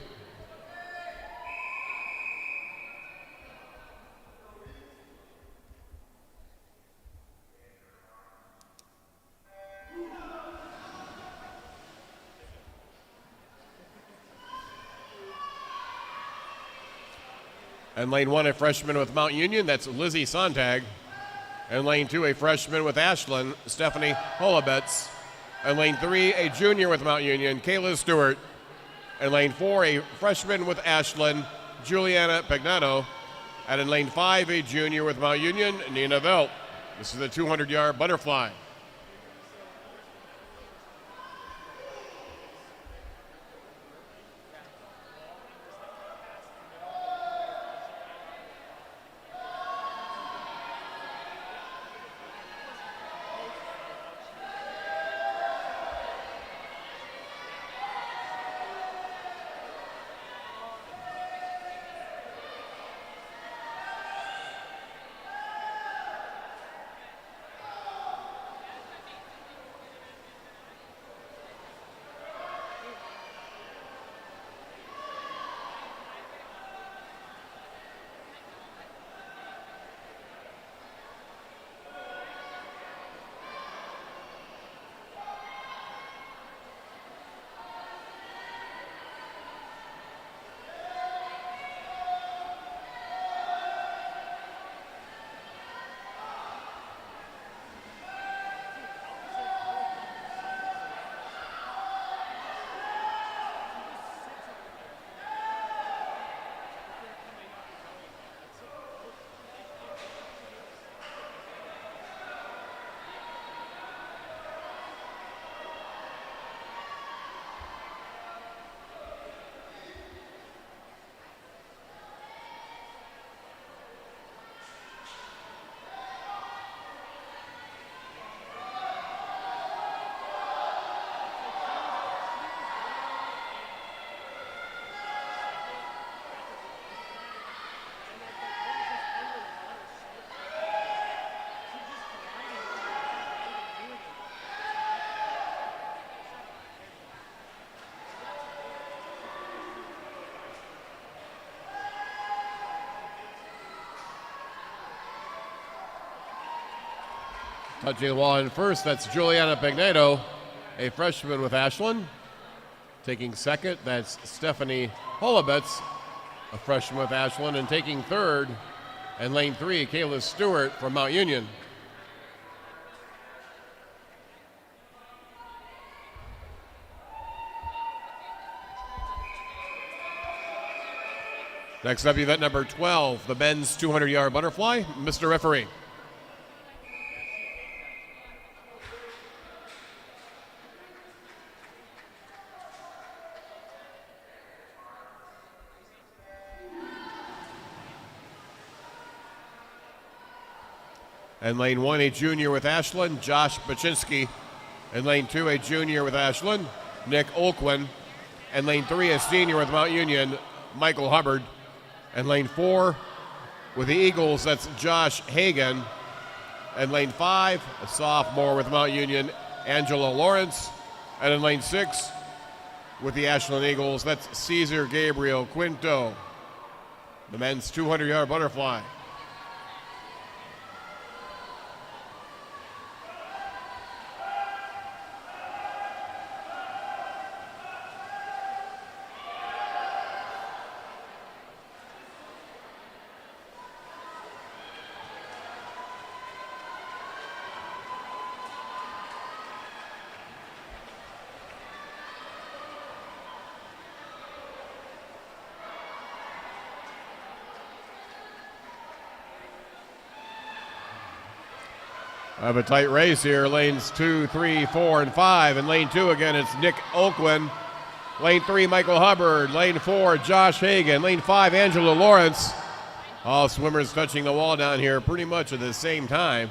And lane 1, a freshman with Mount Union, that's Lizzie Sontag. And lane 2, a freshman with Ashland, Stephanie Holobetz. And lane 3, a junior with Mount Union, Kayla Stewart. And lane 4, a freshman with Ashland, Juliana Pagnato. And in lane 5, a junior with Mount Union, Nina Velt. This is the 200-yard butterfly. Touching the wall in first, that's Juliana Pagnato, a freshman with Ashland. Taking second, that's Stephanie Holobetz, a freshman with Ashland. And taking third, and lane 3, Kayla Stewart from Mount Union. Next up, event number 12, the men's 200-yard butterfly. Mr. Referee. And lane 1, a junior with Ashland, Josh Baczynski. And lane 2, a junior with Ashland, Nick Olquin. And lane 3, a senior with Mount Union, Michael Hubbard. And lane 4, with the Eagles, that's Josh Hagan. And lane 5, a sophomore with Mount Union, Angela Lawrence. And in lane 6, with the Ashland Eagles, that's Cesar Gabriel Quinto. The men's 200-yard butterfly. I have a tight race here. Lanes 2, 3, 4, and 5. In lane 2 again, it's Nick Olquin. Lane 3, Michael Hubbard. Lane 4, Josh Hagan. Lane 5, Angela Lawrence. All swimmers touching the wall down here pretty much at the same time.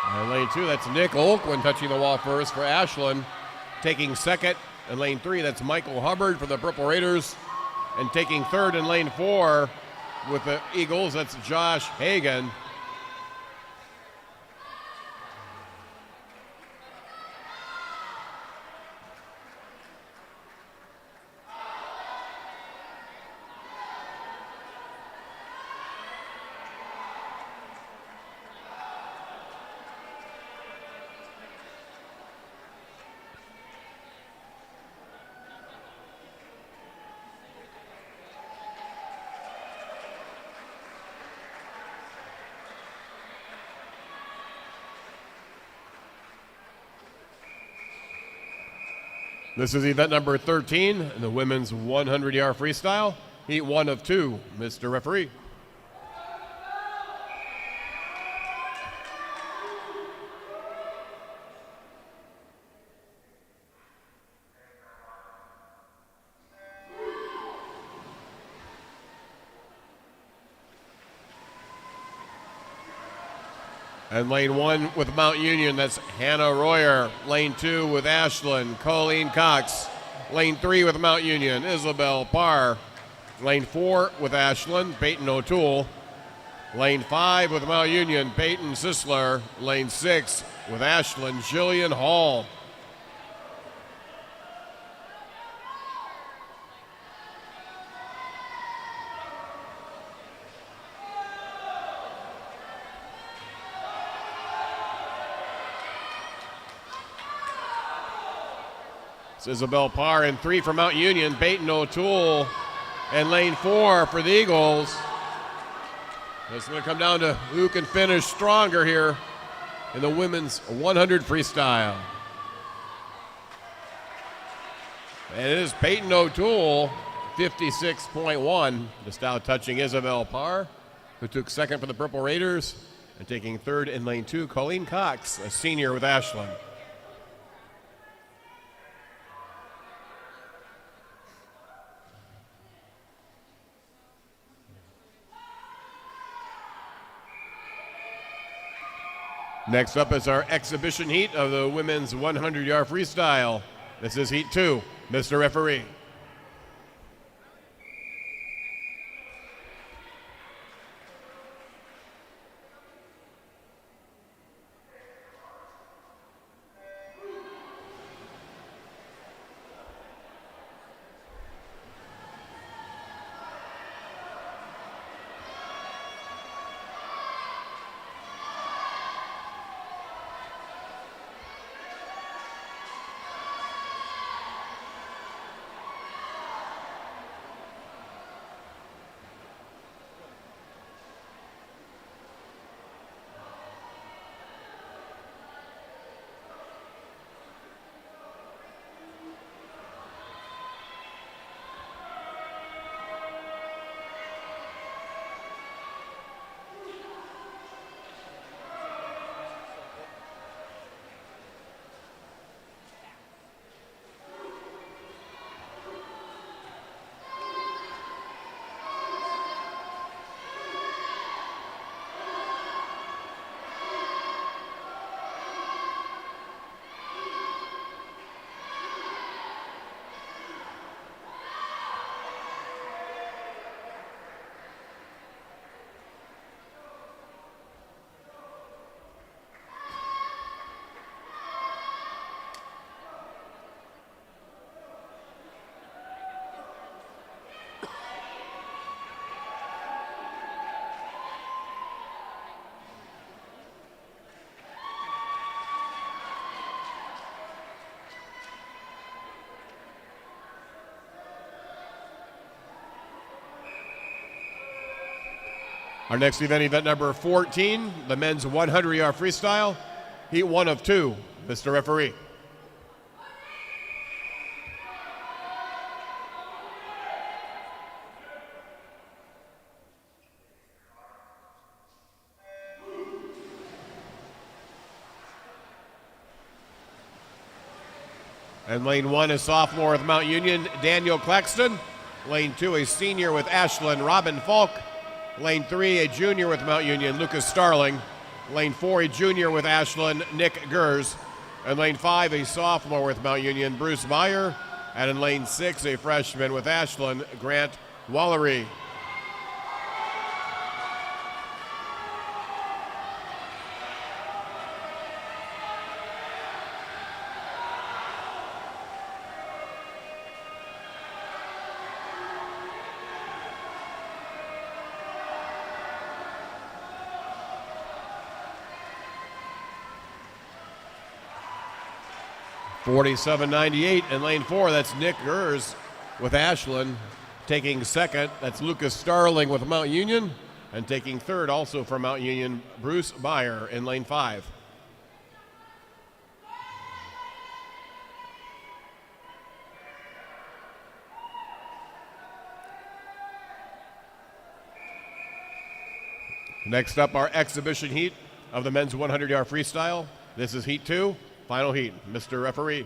And lane 2, that's Nick Olkwin touching the wall first for Ashland. Taking second in lane 3, that's Michael Hubbard for the Purple Raiders. And taking third in lane 4 with the Eagles, that's Josh Hagan. This is event number 13 in the women's 100-yard freestyle. Heat 1 of 2, Mr. Referee. And lane 1 with Mount Union, that's Hannah Royer. Lane 2 with Ashland, Colleen Cox. Lane 3 with Mount Union, Isabel Parr. Lane 4 with Ashland, Peyton O'Toole. Lane 5 with Mount Union, Peyton Sisler. Lane 6 with Ashland, Jillian Hall. It's Isabel Parr in 3 for Mount Union, Peyton O'Toole, and lane 4 for the Eagles. It's going to come down to who can finish stronger here in the women's 100 freestyle. And it is Peyton O'Toole, 56.1, just out touching Isabel Parr, who took second for the Purple Raiders, and taking third in lane 2, Colleen Cox, a senior with Ashland. Next up is our exhibition heat of the women's 100-yard freestyle. This is heat 2, Mr. Referee. Our next event number 14, the men's 100-yard freestyle, heat 1 of 2. Mr. Referee. And lane 1 is sophomore with Mount Union, Daniel Claxton. Lane 2, a senior with Ashland, Robin Falk. Lane 3, a junior with Mount Union, Lucas Starling. Lane 4, a junior with Ashland, Nick Gers. And lane 5, a sophomore with Mount Union, Bruce Meyer. And in lane 6, a freshman with Ashland, Grant Wallery. $47.98 in lane 4. That's Nick Gers with Ashland. Taking second, that's Lucas Starling with Mount Union. And taking third, also from Mount Union, Bruce Meyer in lane 5. Next up, our exhibition heat of the men's 100-yard freestyle. This is heat 2. Final heat, Mr. Referee.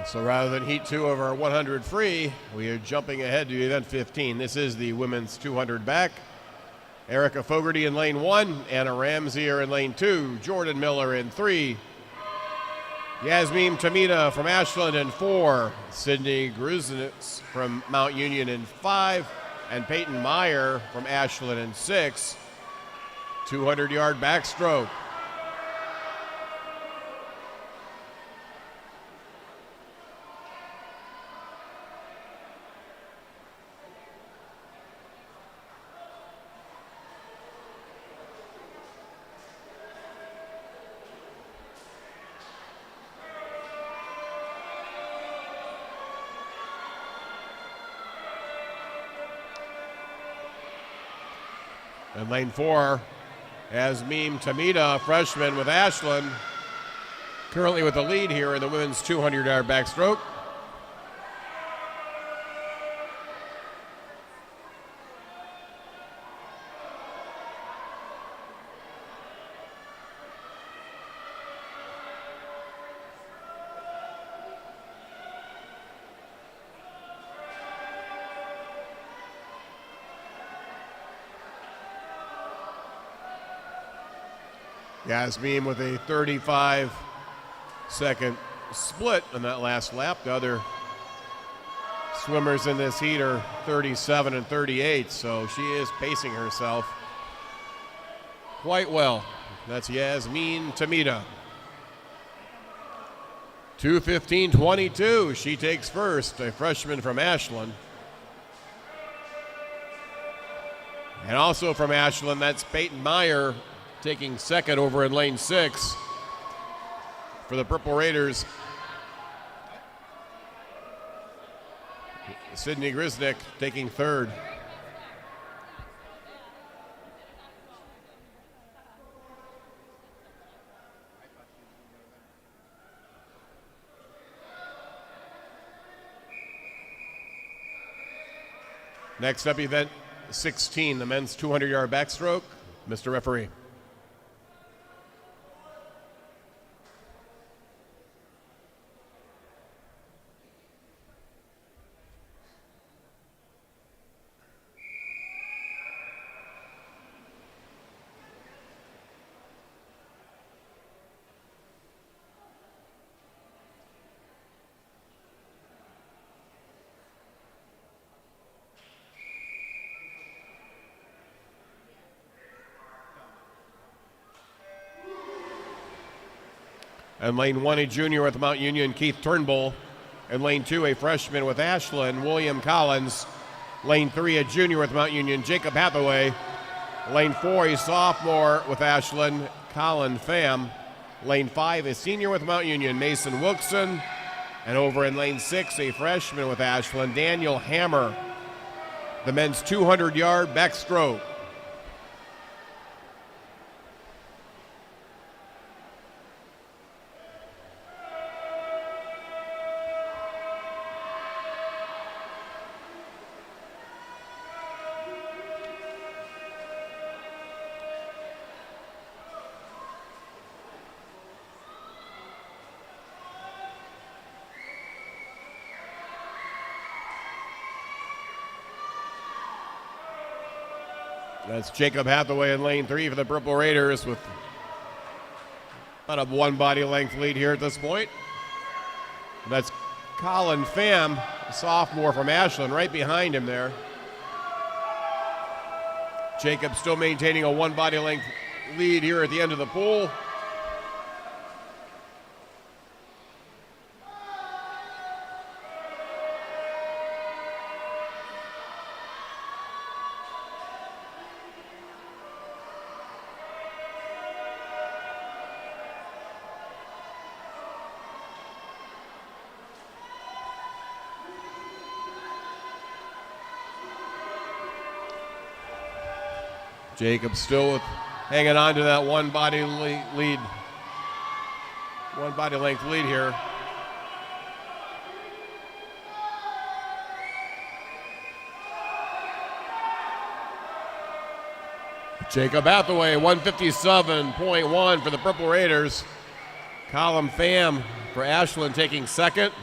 So rather than heat 2 of our 100 free, we are jumping ahead to event 15. This is the women's 200 back. Erica Fogarty in lane 1, Anna Ramsey in lane 2, Jordan Miller in 3, Yasmin Tamita from Ashland in 4, Sydney Gruznitz from Mount Union in 5, and Peyton Meyer from Ashland in 6. 200-yard backstroke. And lane 4 has Meme Tamita, freshman with Ashland, currently with the lead here in the women's 200-yard backstroke. Yasmin with a 35-second split in that last lap. The other swimmers in this heat are 37 and 38, so she is pacing herself quite well. That's Yasmin Tamita. 2:15.22. She takes first, a freshman from Ashland. And also from Ashland, that's Peyton Meyer, taking second over in lane 6 for the Purple Raiders. Sydney Grisnick taking third. Next up, event 16, the men's 200-yard backstroke. Mr. Referee. And lane 1, a junior with Mount Union, Keith Turnbull. And lane 2, a freshman with Ashland, William Collins. Lane 3, a junior with Mount Union, Jacob Hathaway. Lane 4, a sophomore with Ashland, Colin Pham. Lane 5, a senior with Mount Union, Mason Wilkson. And over in lane 6, a freshman with Ashland, Daniel Hammer. The men's 200-yard backstroke. That's Jacob Hathaway in lane 3 for the Purple Raiders with about a one body length lead here at this point. And that's Colin Pham, a sophomore from Ashland, right behind him there. Jacob still maintaining a one body length lead here at the end of the pool. Jacob still hanging on to that one body lead, one body length lead here. Jacob Hathaway, 157.1 for the Purple Raiders. Colin Pham for Ashland taking second.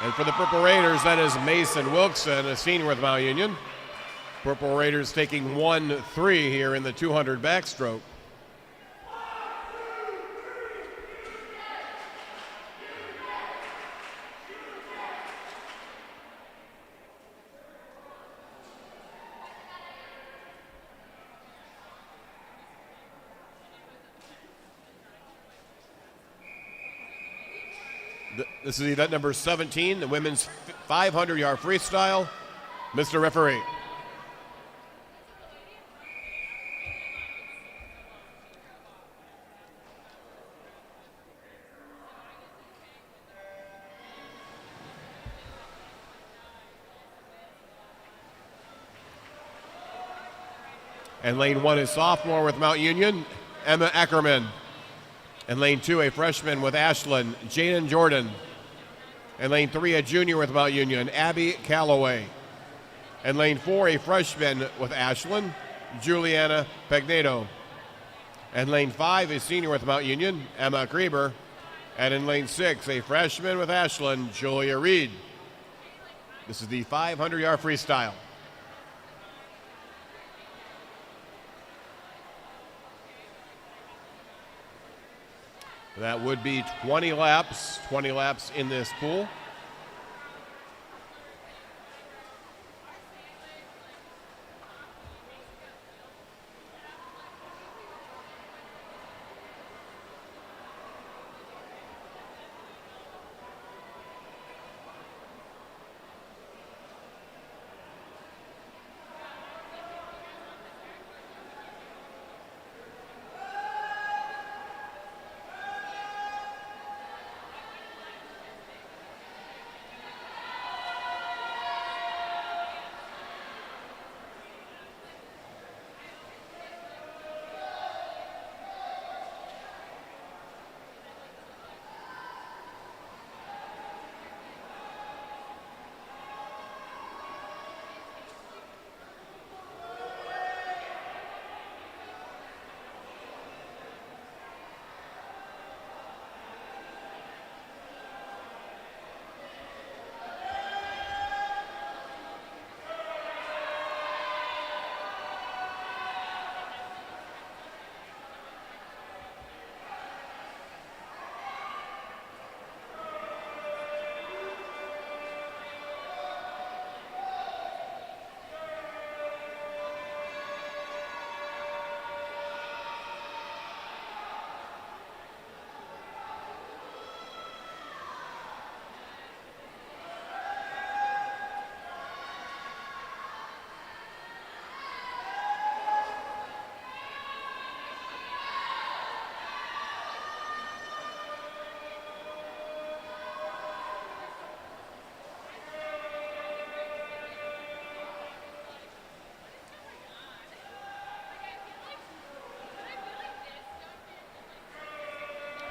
And for the Purple Raiders, that is Mason Wilkson, a senior with Mount Union. Purple Raiders taking 1-3 here in the 200 backstroke. This is event number 17, the women's 500-yard freestyle. Mr. Referee. And lane 1 is sophomore with Mount Union, Emma Ackerman. And lane 2, a freshman with Ashland, Jaden Jordan. And lane 3, a junior with Mount Union, Abby Calloway. And lane 4, a freshman with Ashland, Juliana Pagneto. And lane 5, a senior with Mount Union, Emma Krieber. And in lane 6, a freshman with Ashland, Julia Reed. This is the 500-yard freestyle. That would be 20 laps in this pool.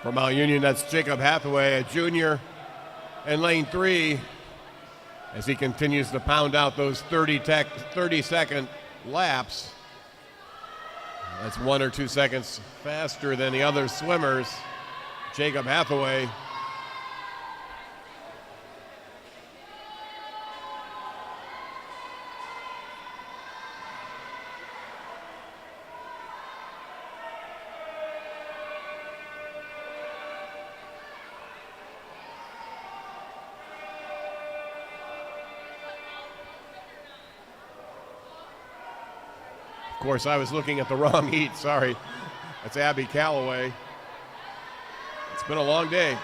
For Mount Union, that's Jacob Hathaway, a junior, in lane 3, as he continues to pound out those 30-second laps. That's 1 or 2 seconds faster than the other swimmers. Jacob Hathaway. Of course, I was looking at the wrong heat. Sorry. That's Abby Calloway. It's been a long day.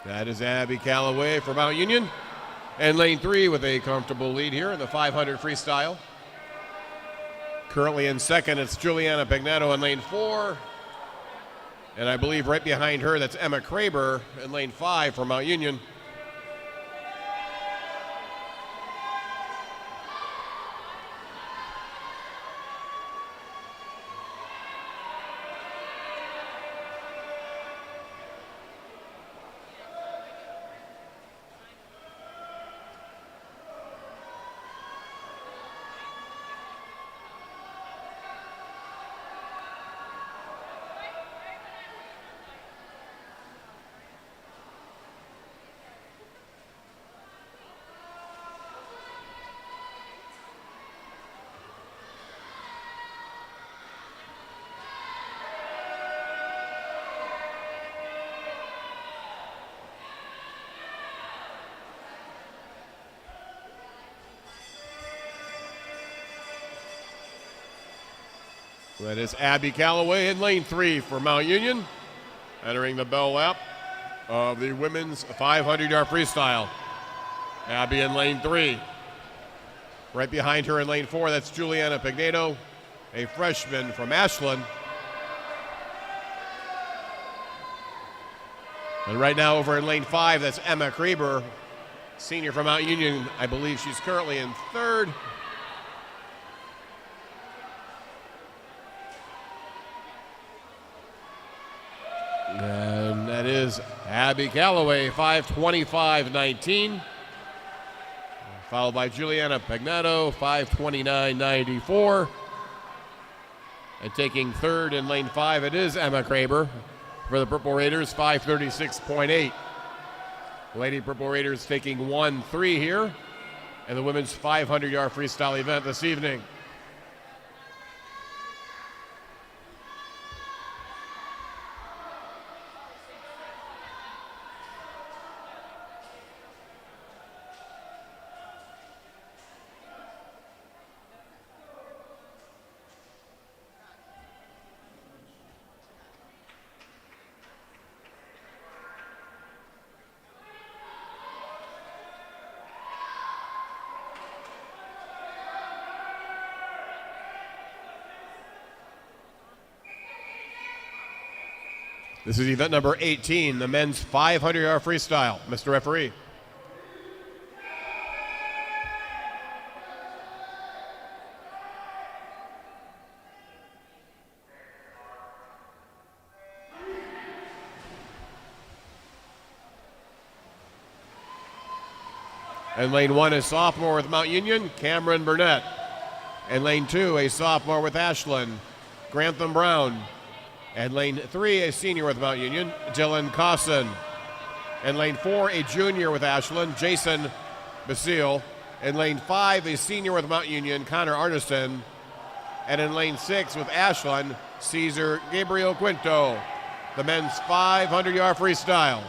That is Abby Calloway for Mount Union. And lane 3 with a comfortable lead here in the 500 freestyle. Currently in second, it's Juliana Pignetto in lane 4. And I believe right behind her, that's Emma Kraber in lane 5 for Mount Union. That is Abby Calloway in lane 3 for Mount Union, entering the bell lap of the women's 500-yard freestyle. Abby in lane 3. Right behind her in lane 4, that's Juliana Pignetto, a freshman from Ashland. And right now over in lane 5, that's Emma Kraber, senior from Mount Union. I believe she's currently in third. And that is Abby Calloway, 5:25.19. Followed by Juliana Pignetto, 5:29.94. And taking third in lane 5, it is Emma Kraber for the Purple Raiders, 5:36.8. Lady Purple Raiders taking 1-3 here in the women's 500-yard freestyle event this evening. This is event number 18, the men's 500-yard freestyle. Mr. Referee. And lane 1 is sophomore with Mount Union, Cameron Burnett. And lane 2, a sophomore with Ashland, Grantham Brown. And lane 3, a senior with Mount Union, Dylan Cosson. And lane 4, a junior with Ashland, Jason Basile. In lane 5, a senior with Mount Union, Connor Arneson. And in lane 6 with Ashland, Cesar Gabriel Quinto. The men's 500-yard freestyle.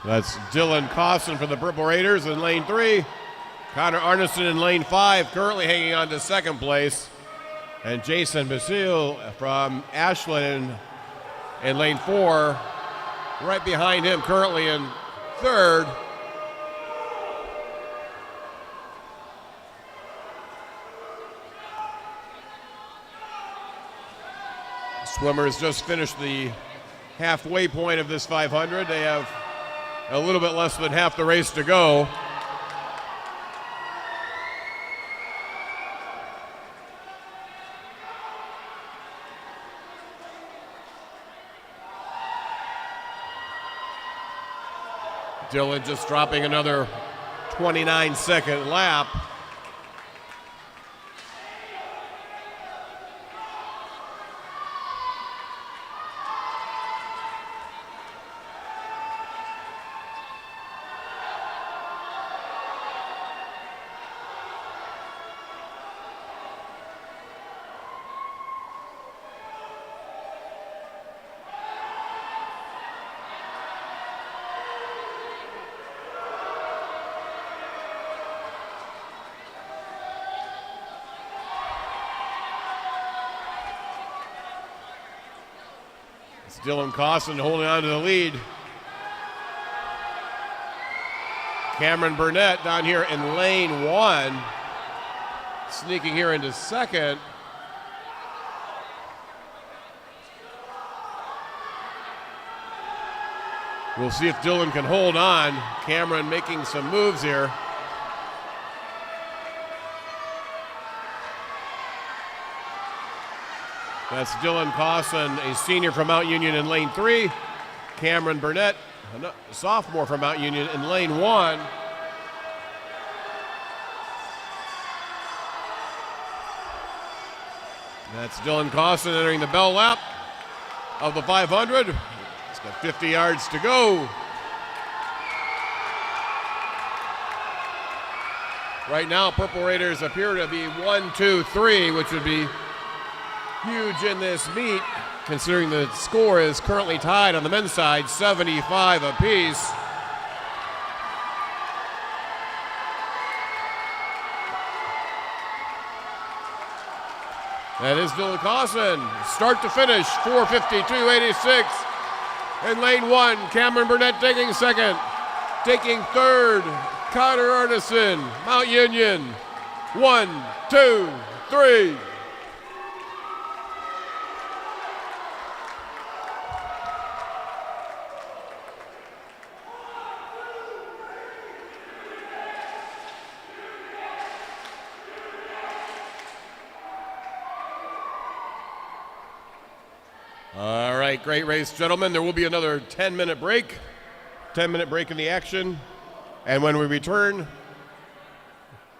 That's Dylan Cosson for the Purple Raiders in lane 3. Connor Arneson in lane 5, currently hanging on to second place. And Jason Basile from Ashland in lane 4, right behind him, currently in third. Swimmers just finished the halfway point of this 500. They have a little bit less than half the race to go. Dylan just dropping another 29-second lap. Dylan Cosson holding on to the lead. Cameron Burnett down here in lane 1, sneaking here into second. We'll see if Dylan can hold on. Cameron making some moves here. That's Dylan Cosson, a senior from Mount Union in lane 3. Cameron Burnett, a sophomore from Mount Union in lane 1. That's Dylan Cosson entering the bell lap of the 500. He's got 50 yards to go. Right now, Purple Raiders appear to be 1, 2, 3, which would be huge in this meet, considering the score is currently tied on the men's side, 75 apiece. That is Dylan Cosson, start to finish, 4:52.86. In lane 1, Cameron Burnett taking second. Taking third, Connor Arneson, Mount Union. 1, 2, 3. All right, great race, gentlemen. There will be another 10-minute break. 10-minute break in the action. And when we return,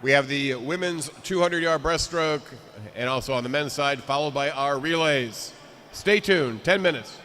we have the women's 200-yard breaststroke and also on the men's side, followed by our relays. Stay tuned, 10 minutes.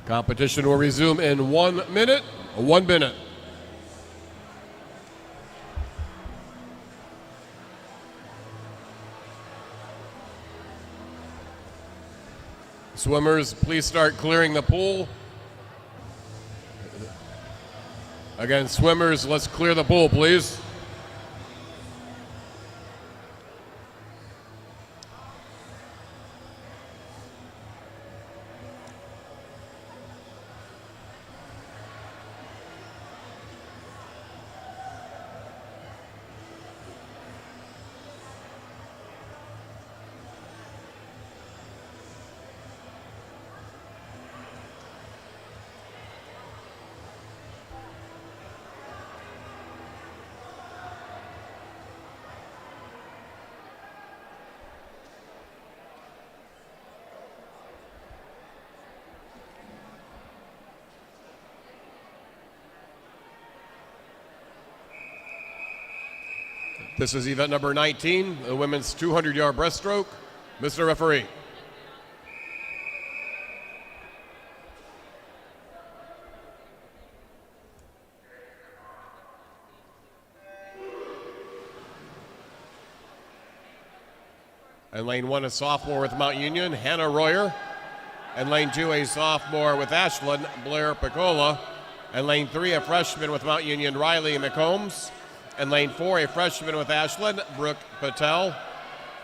Competition will resume in 1 minute. 1 minute. Swimmers, please start clearing the pool. Again, swimmers, let's clear the pool, please. This is event number 19, the women's 200-yard breaststroke. Mr. Referee. And lane 1, a sophomore with Mount Union, Hannah Royer. And lane 2, a sophomore with Ashland, Blair Piccola. And lane 3, a freshman with Mount Union, Riley McCombs. And lane 4, a freshman with Ashland, Brooke Patel.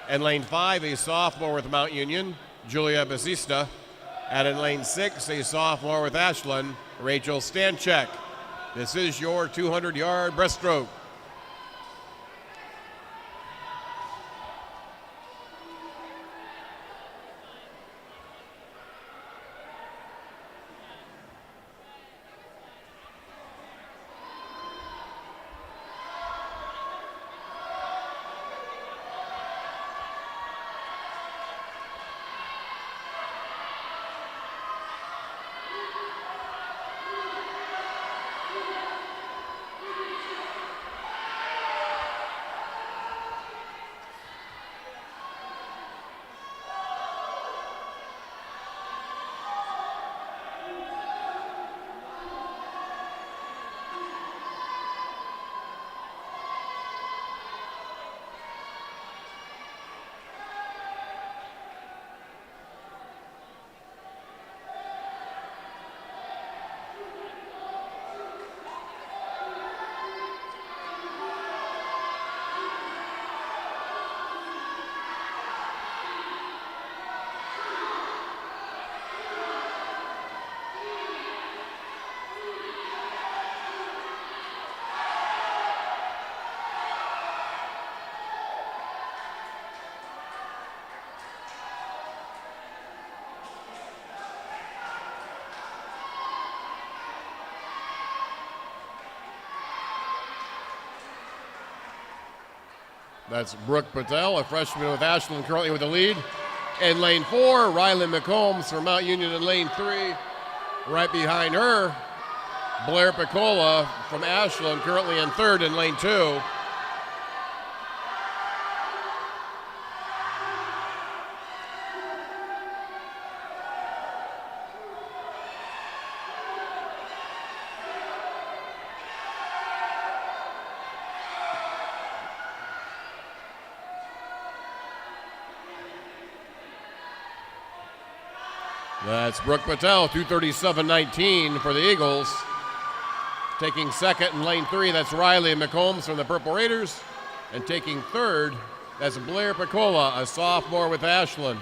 And lane 5, a sophomore with Mount Union, Julia Basista. And in lane 6, a sophomore with Ashland, Rachel Stanchek. This is your 200-yard breaststroke. That's Brooke Patel, a freshman with Ashland, currently with the lead. In lane 4, Riley McCombs from Mount Union in lane 3. Right behind her, Blair Piccola from Ashland, currently in 3rd in lane 2. That's Brooke Patel, 2:37.19 for the Eagles. Taking 2nd in lane 3, that's Riley McCombs from the Purple Raiders. And taking 3rd, that's Blair Piccola, a sophomore with Ashland.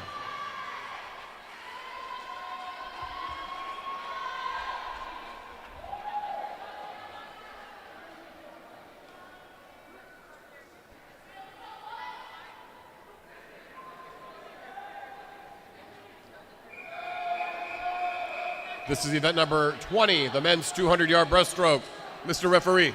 This is event number 20, the men's 200-yard breaststroke. Mr. Referee.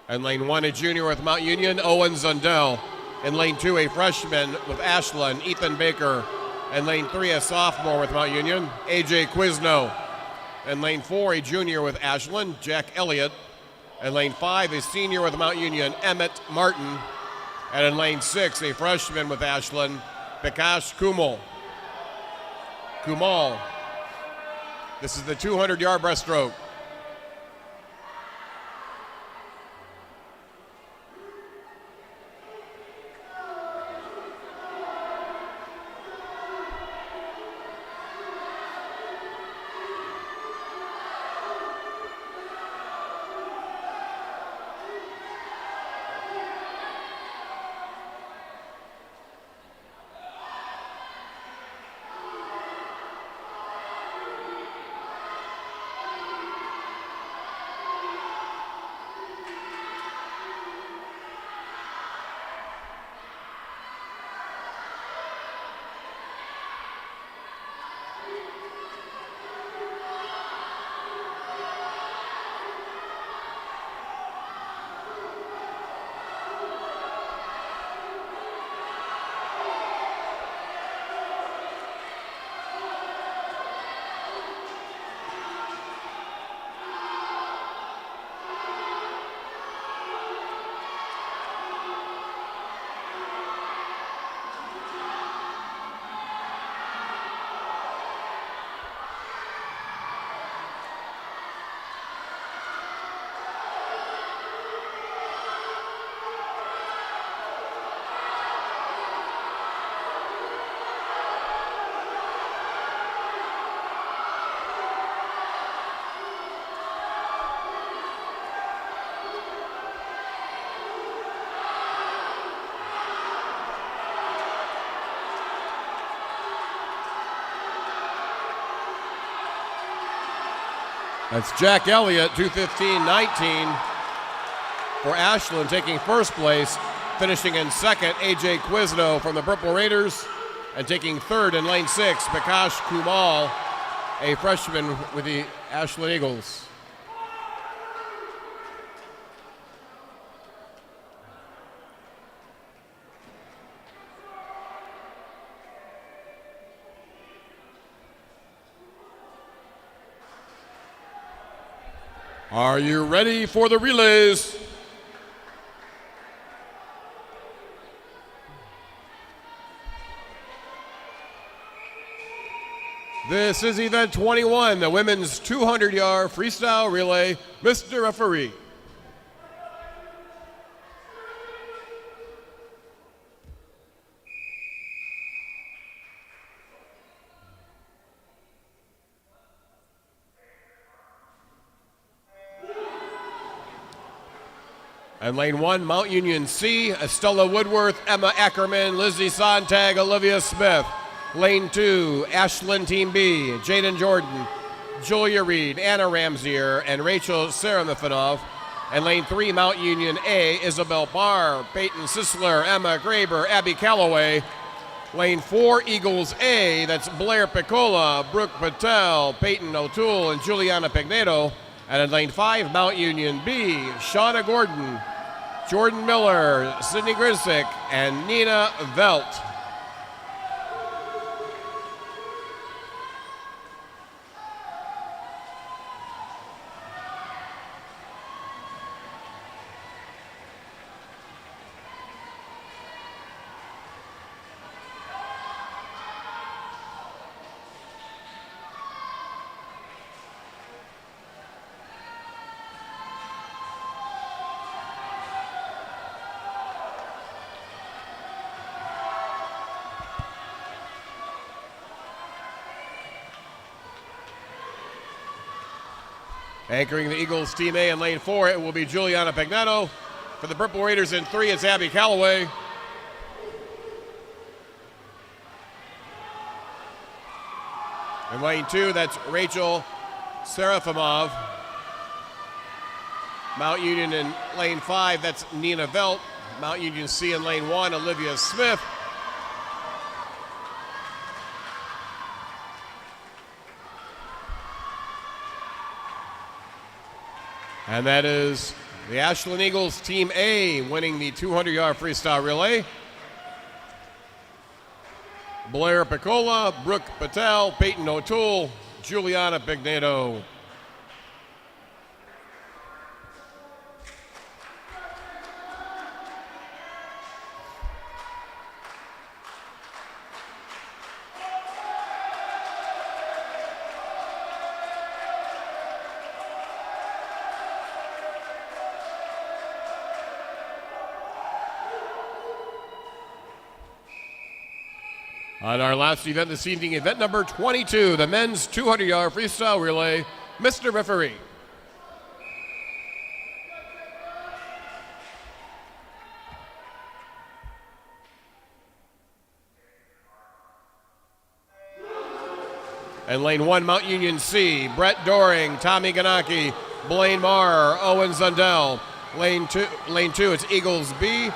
And lane 1, a junior with Mount Union, Owen Zundell. In lane 2, a freshman with Ashland, Ethan Baker. In lane 3, a sophomore with Mount Union, AJ Quizno. In lane 4, a junior with Ashland, Jack Elliott. In lane 5, a senior with Mount Union, Emmett Martin. And in lane 6, a freshman with Ashland, Bikash Kumal. This is the 200-yard breaststroke. That's Jack Elliott, 2:15.19 for Ashland, taking first place. Finishing in second, AJ Quizno from the Purple Raiders. And taking third in lane 6, Bikash Kumal, a freshman with the Ashland Eagles. Are you ready for the relays? This is event 21, the women's 200-yard freestyle relay. Mr. Referee. And lane 1, Mount Union C, Estella Woodworth, Emma Ackerman, Lizzie Sontag, Olivia Smith. Lane 2, Ashland Team B, Jaden Jordan, Julia Reed, Anna Ramsier, and Rachel Seremifanov. And lane 3, Mount Union A, Isabel Barr, Peyton Sisler, Emma Graber, Abby Calloway. Lane 4, Eagles A, that's Blair Piccola, Brooke Patel, Peyton O'Toole, and Juliana Pigneto. And in lane 5, Mount Union B, Shauna Gordon, Jordan Miller, Sydney Grisick, and Nina Velt. Anchoring the Eagles Team A in lane 4, it will be Juliana Pigneto. For the Purple Raiders in 3, it's Abby Calloway. In lane 2, that's Rachel Serafimov. Mount Union in lane 5, that's Nina Velt. Mount Union C in lane 1, Olivia Smith. And that is the Ashland Eagles Team A winning the 200-yard freestyle relay. Blair Piccola, Brooke Patel, Peyton O'Toole, Juliana Pignato. On our last event this evening, event number 22, the men's 200-yard freestyle relay, Mr. Referee. And lane 1, Mount Union C, Brett Doring, Tommy Ganaki, Blaine Marr, Owen Zundell. Lane 2, it's Eagles B,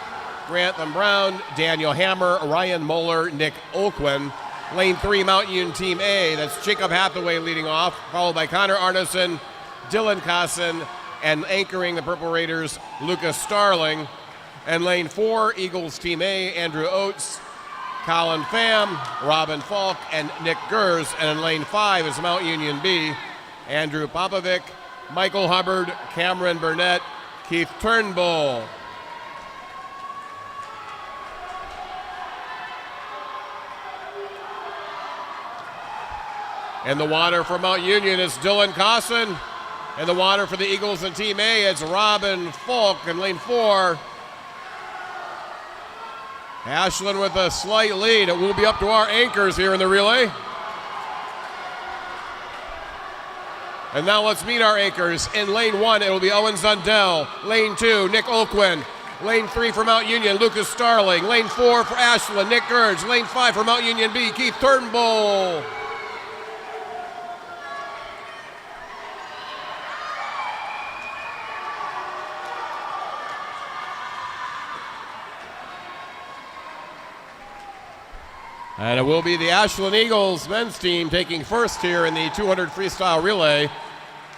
Grantham Brown, Daniel Hammer, Ryan Moeller, Nick Olquin. Lane 3, Mount Union Team A, that's Jacob Hathaway leading off, followed by Connor Arneson, Dylan Cosson, and anchoring the Purple Raiders, Lucas Starling. And lane 4, Eagles Team A, Andrew Oates, Colin Pham, Robin Falk, and Nick Gers. And in lane 5 is Mount Union B, Andrew Popovic, Michael Hubbard, Cameron Burnett, Keith Turnbull. In the water for Mount Union is Dylan Cosson. In the water for the Eagles and Team A, it's Robin Falk in lane 4. Ashland with a slight lead. It will be up to our anchors here in the relay. And now let's meet our anchors. In lane 1, it will be Owen Zundell. Lane 2, Nick Olquin. Lane 3 for Mount Union, Lucas Starling. Lane 4 for Ashland, Nick Gurge. Lane 5 for Mount Union B, Keith Turnbull. And it will be the Ashland Eagles men's team taking first here in the 200 freestyle relay.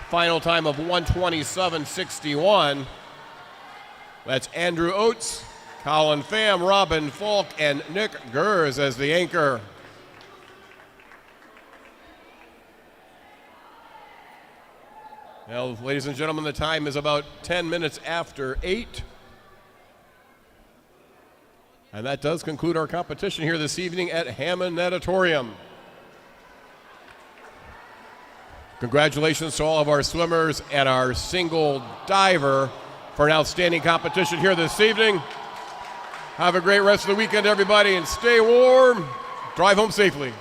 Final time of 1:27.61. That's Andrew Oates, Colin Pham, Robin Falk, and Nick Gers as the anchor. Now, ladies and gentlemen, the time is about 10 minutes after 8. And that does conclude our competition here this evening at Hammond Natatorium. Congratulations to all of our swimmers and our single diver for an outstanding competition here this evening. Have a great rest of the weekend, everybody, and stay warm. Drive home safely.